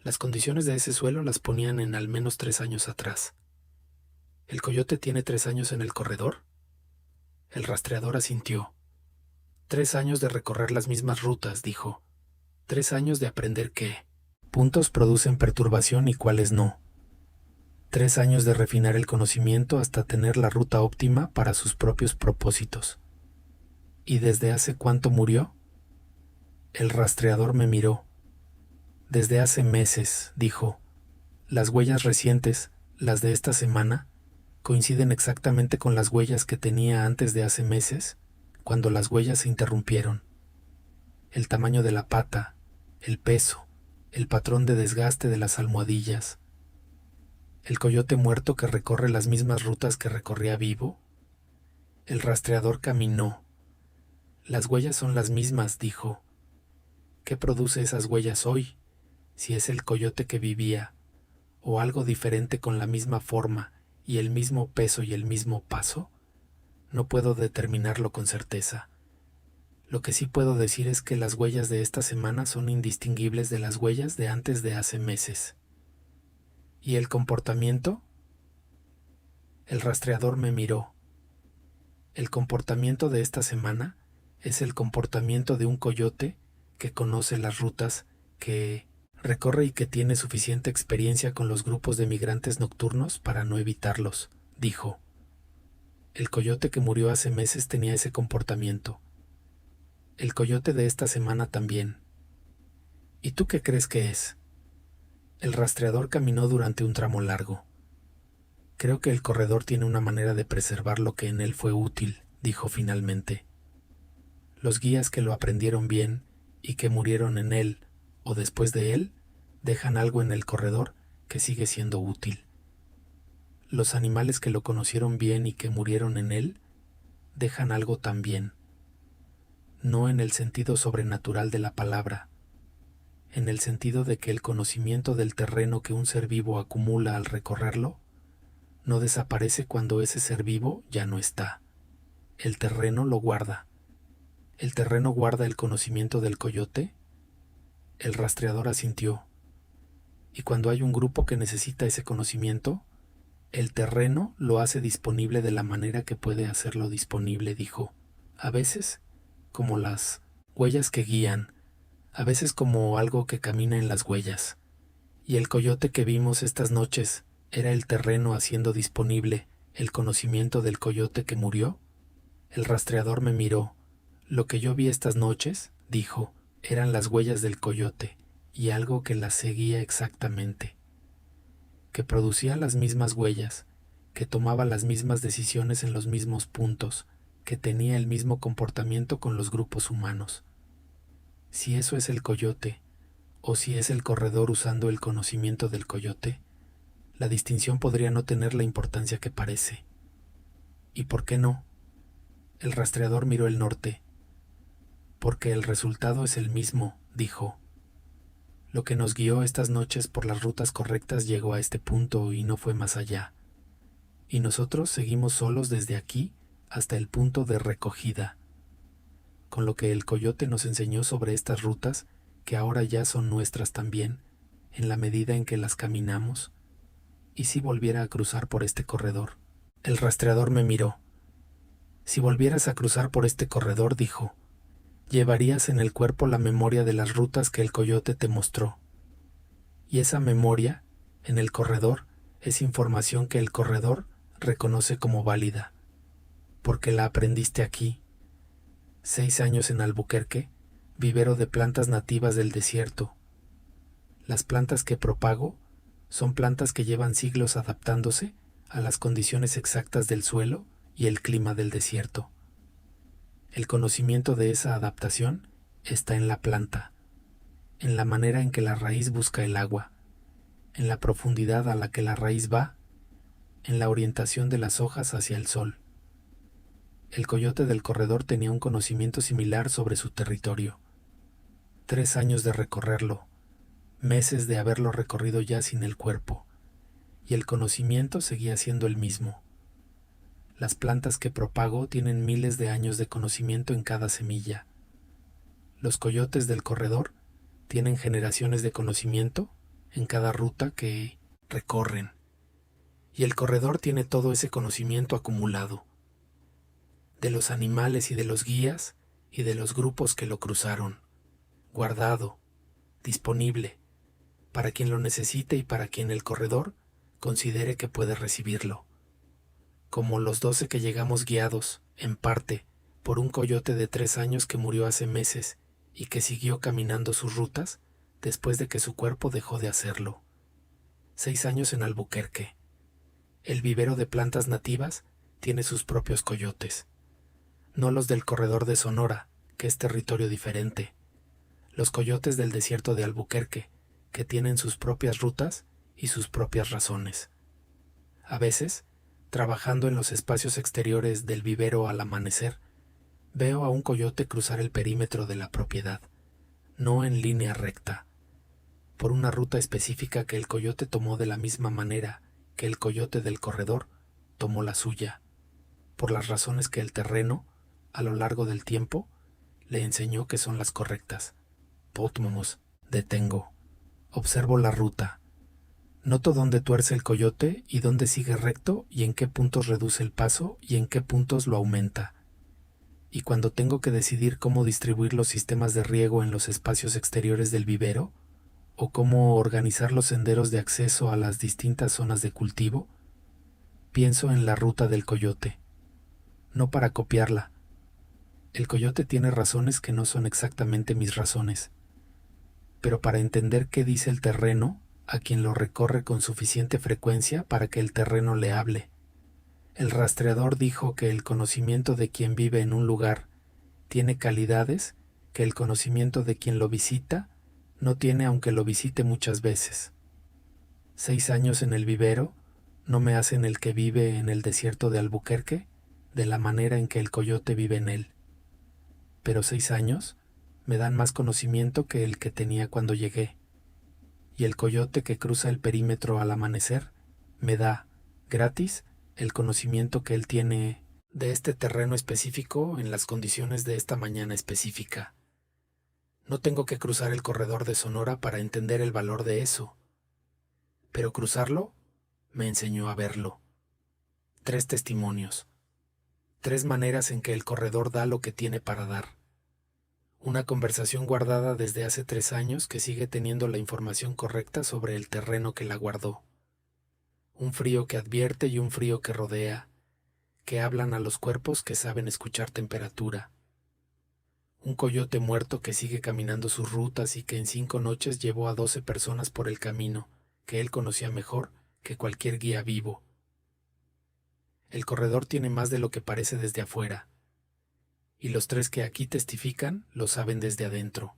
Speaker 1: Las condiciones de ese suelo las ponían en al menos 3 años atrás. ¿El coyote tiene 3 años en el corredor? El rastreador asintió. 3 años de recorrer las mismas rutas, dijo. 3 años de aprender qué puntos producen perturbación y cuáles no. 3 años de refinar el conocimiento hasta tener la ruta óptima para sus propios propósitos. ¿Y desde hace cuánto murió? El rastreador me miró. Desde hace meses, dijo. Las huellas recientes, las de esta semana, coinciden exactamente con las huellas que tenía antes de hace meses, cuando las huellas se interrumpieron. El tamaño de la pata, el peso, el patrón de desgaste de las almohadillas. El coyote muerto que recorre las mismas rutas que recorría vivo. El rastreador caminó. Las huellas son las mismas, dijo. ¿Qué produce esas huellas hoy? Si es el coyote que vivía, o algo diferente con la misma forma y el mismo peso y el mismo paso, no puedo determinarlo con certeza. Lo que sí puedo decir es que las huellas de esta semana son indistinguibles de las huellas de antes de hace meses. ¿Y el comportamiento? El rastreador me miró. El comportamiento de esta semana es el comportamiento de un coyote que conoce las rutas, que recorre y que tiene suficiente experiencia con los grupos de migrantes nocturnos para no evitarlos, dijo. El coyote que murió hace meses tenía ese comportamiento. El coyote de esta semana también. ¿Y tú qué crees que es? El rastreador caminó durante un tramo largo. Creo que el corredor tiene una manera de preservar lo que en él fue útil, dijo finalmente. Los guías que lo aprendieron bien y que murieron en él o después de él, dejan algo en el corredor que sigue siendo útil. Los animales que lo conocieron bien y que murieron en él, dejan algo también. No en el sentido sobrenatural de la palabra, en el sentido de que el conocimiento del terreno que un ser vivo acumula al recorrerlo, no desaparece cuando ese ser vivo ya no está. El terreno lo guarda. ¿El terreno guarda el conocimiento del coyote? El rastreador asintió. Y cuando hay un grupo que necesita ese conocimiento, el terreno lo hace disponible de la manera que puede hacerlo disponible, dijo. A veces, como las huellas que guían, a veces como algo que camina en las huellas. Y el coyote que vimos estas noches era el terreno haciendo disponible el conocimiento del coyote que murió. El rastreador me miró. Lo que yo vi estas noches, dijo, eran las huellas del coyote y algo que las seguía exactamente, que producía las mismas huellas, que tomaba las mismas decisiones en los mismos puntos, que tenía el mismo comportamiento con los grupos humanos. Si eso es el coyote, o si es el corredor usando el conocimiento del coyote, la distinción podría no tener la importancia que parece. ¿Y por qué no? El rastreador miró el norte. Porque el resultado es el mismo, dijo. Lo que nos guió estas noches por las rutas correctas llegó a este punto y no fue más allá. Y nosotros seguimos solos desde aquí hasta el punto de recogida. Con lo que el coyote nos enseñó sobre estas rutas, que ahora ya son nuestras también, en la medida en que las caminamos. ¿Y si volviera a cruzar por este corredor? El rastreador me miró. Si volvieras a cruzar por este corredor, dijo, llevarías en el cuerpo la memoria de las rutas que el coyote te mostró. Y esa memoria, en el corredor, es información que el corredor reconoce como válida, porque la aprendiste aquí. 6 años en Albuquerque, vivero de plantas nativas del desierto. Las plantas que propago son plantas que llevan siglos adaptándose a las condiciones exactas del suelo y el clima del desierto. El conocimiento de esa adaptación está en la planta, en la manera en que la raíz busca el agua, en la profundidad a la que la raíz va, en la orientación de las hojas hacia el sol. El coyote del corredor tenía un conocimiento similar sobre su territorio. 3 años de recorrerlo, meses de haberlo recorrido ya sin el cuerpo, y el conocimiento seguía siendo el mismo. Las plantas que propago tienen miles de años de conocimiento en cada semilla. Los coyotes del corredor tienen generaciones de conocimiento en cada ruta que recorren, y el corredor tiene todo ese conocimiento acumulado, de los animales y de los guías y de los grupos que lo cruzaron, guardado, disponible, para quien lo necesite y para quien el corredor considere que puede recibirlo. Como los 12 que llegamos guiados, en parte, por un coyote de 3 años que murió hace meses y que siguió caminando sus rutas después de que su cuerpo dejó de hacerlo. 6 años en Albuquerque. El vivero de plantas nativas tiene sus propios coyotes, no los del corredor de Sonora, que es territorio diferente. Los coyotes del desierto de Albuquerque, que tienen sus propias rutas y sus propias razones. A veces, trabajando en los espacios exteriores del vivero al amanecer, veo a un coyote cruzar el perímetro de la propiedad, no en línea recta, por una ruta específica que el coyote tomó de la misma manera que el coyote del corredor tomó la suya, por las razones que el terreno, a lo largo del tiempo, le enseñó que son las correctas. Potmos, detengo, observo la ruta. Noto dónde tuerce el coyote y dónde sigue recto y en qué puntos reduce el paso y en qué puntos lo aumenta. Y cuando tengo que decidir cómo distribuir los sistemas de riego en los espacios exteriores del vivero, o cómo organizar los senderos de acceso a las distintas zonas de cultivo, pienso en la ruta del coyote, no para copiarla. El coyote tiene razones que no son exactamente mis razones, pero para entender qué dice el terreno a quien lo recorre con suficiente frecuencia para que el terreno le hable. El rastreador dijo que el conocimiento de quien vive en un lugar tiene calidades que el conocimiento de quien lo visita no tiene aunque lo visite muchas veces. 6 años en el vivero no me hacen el que vive en el desierto de Albuquerque de la manera en que el coyote vive en él. Pero 6 años me dan más conocimiento que el que tenía cuando llegué. Y el coyote que cruza el perímetro al amanecer me da, gratis, el conocimiento que él tiene de este terreno específico en las condiciones de esta mañana específica. No tengo que cruzar el corredor de Sonora para entender el valor de eso, pero cruzarlo me enseñó a verlo. 3 testimonios, 3 maneras en que el corredor da lo que tiene para dar. Una conversación guardada desde hace 3 años que sigue teniendo la información correcta sobre el terreno que la guardó. Un frío que advierte y un frío que rodea, que hablan a los cuerpos que saben escuchar temperatura. Un coyote muerto que sigue caminando sus rutas y que en 5 noches llevó a 12 personas por el camino, que él conocía mejor que cualquier guía vivo. El corredor tiene más de lo que parece desde afuera, y los 3 que aquí testifican lo saben desde adentro.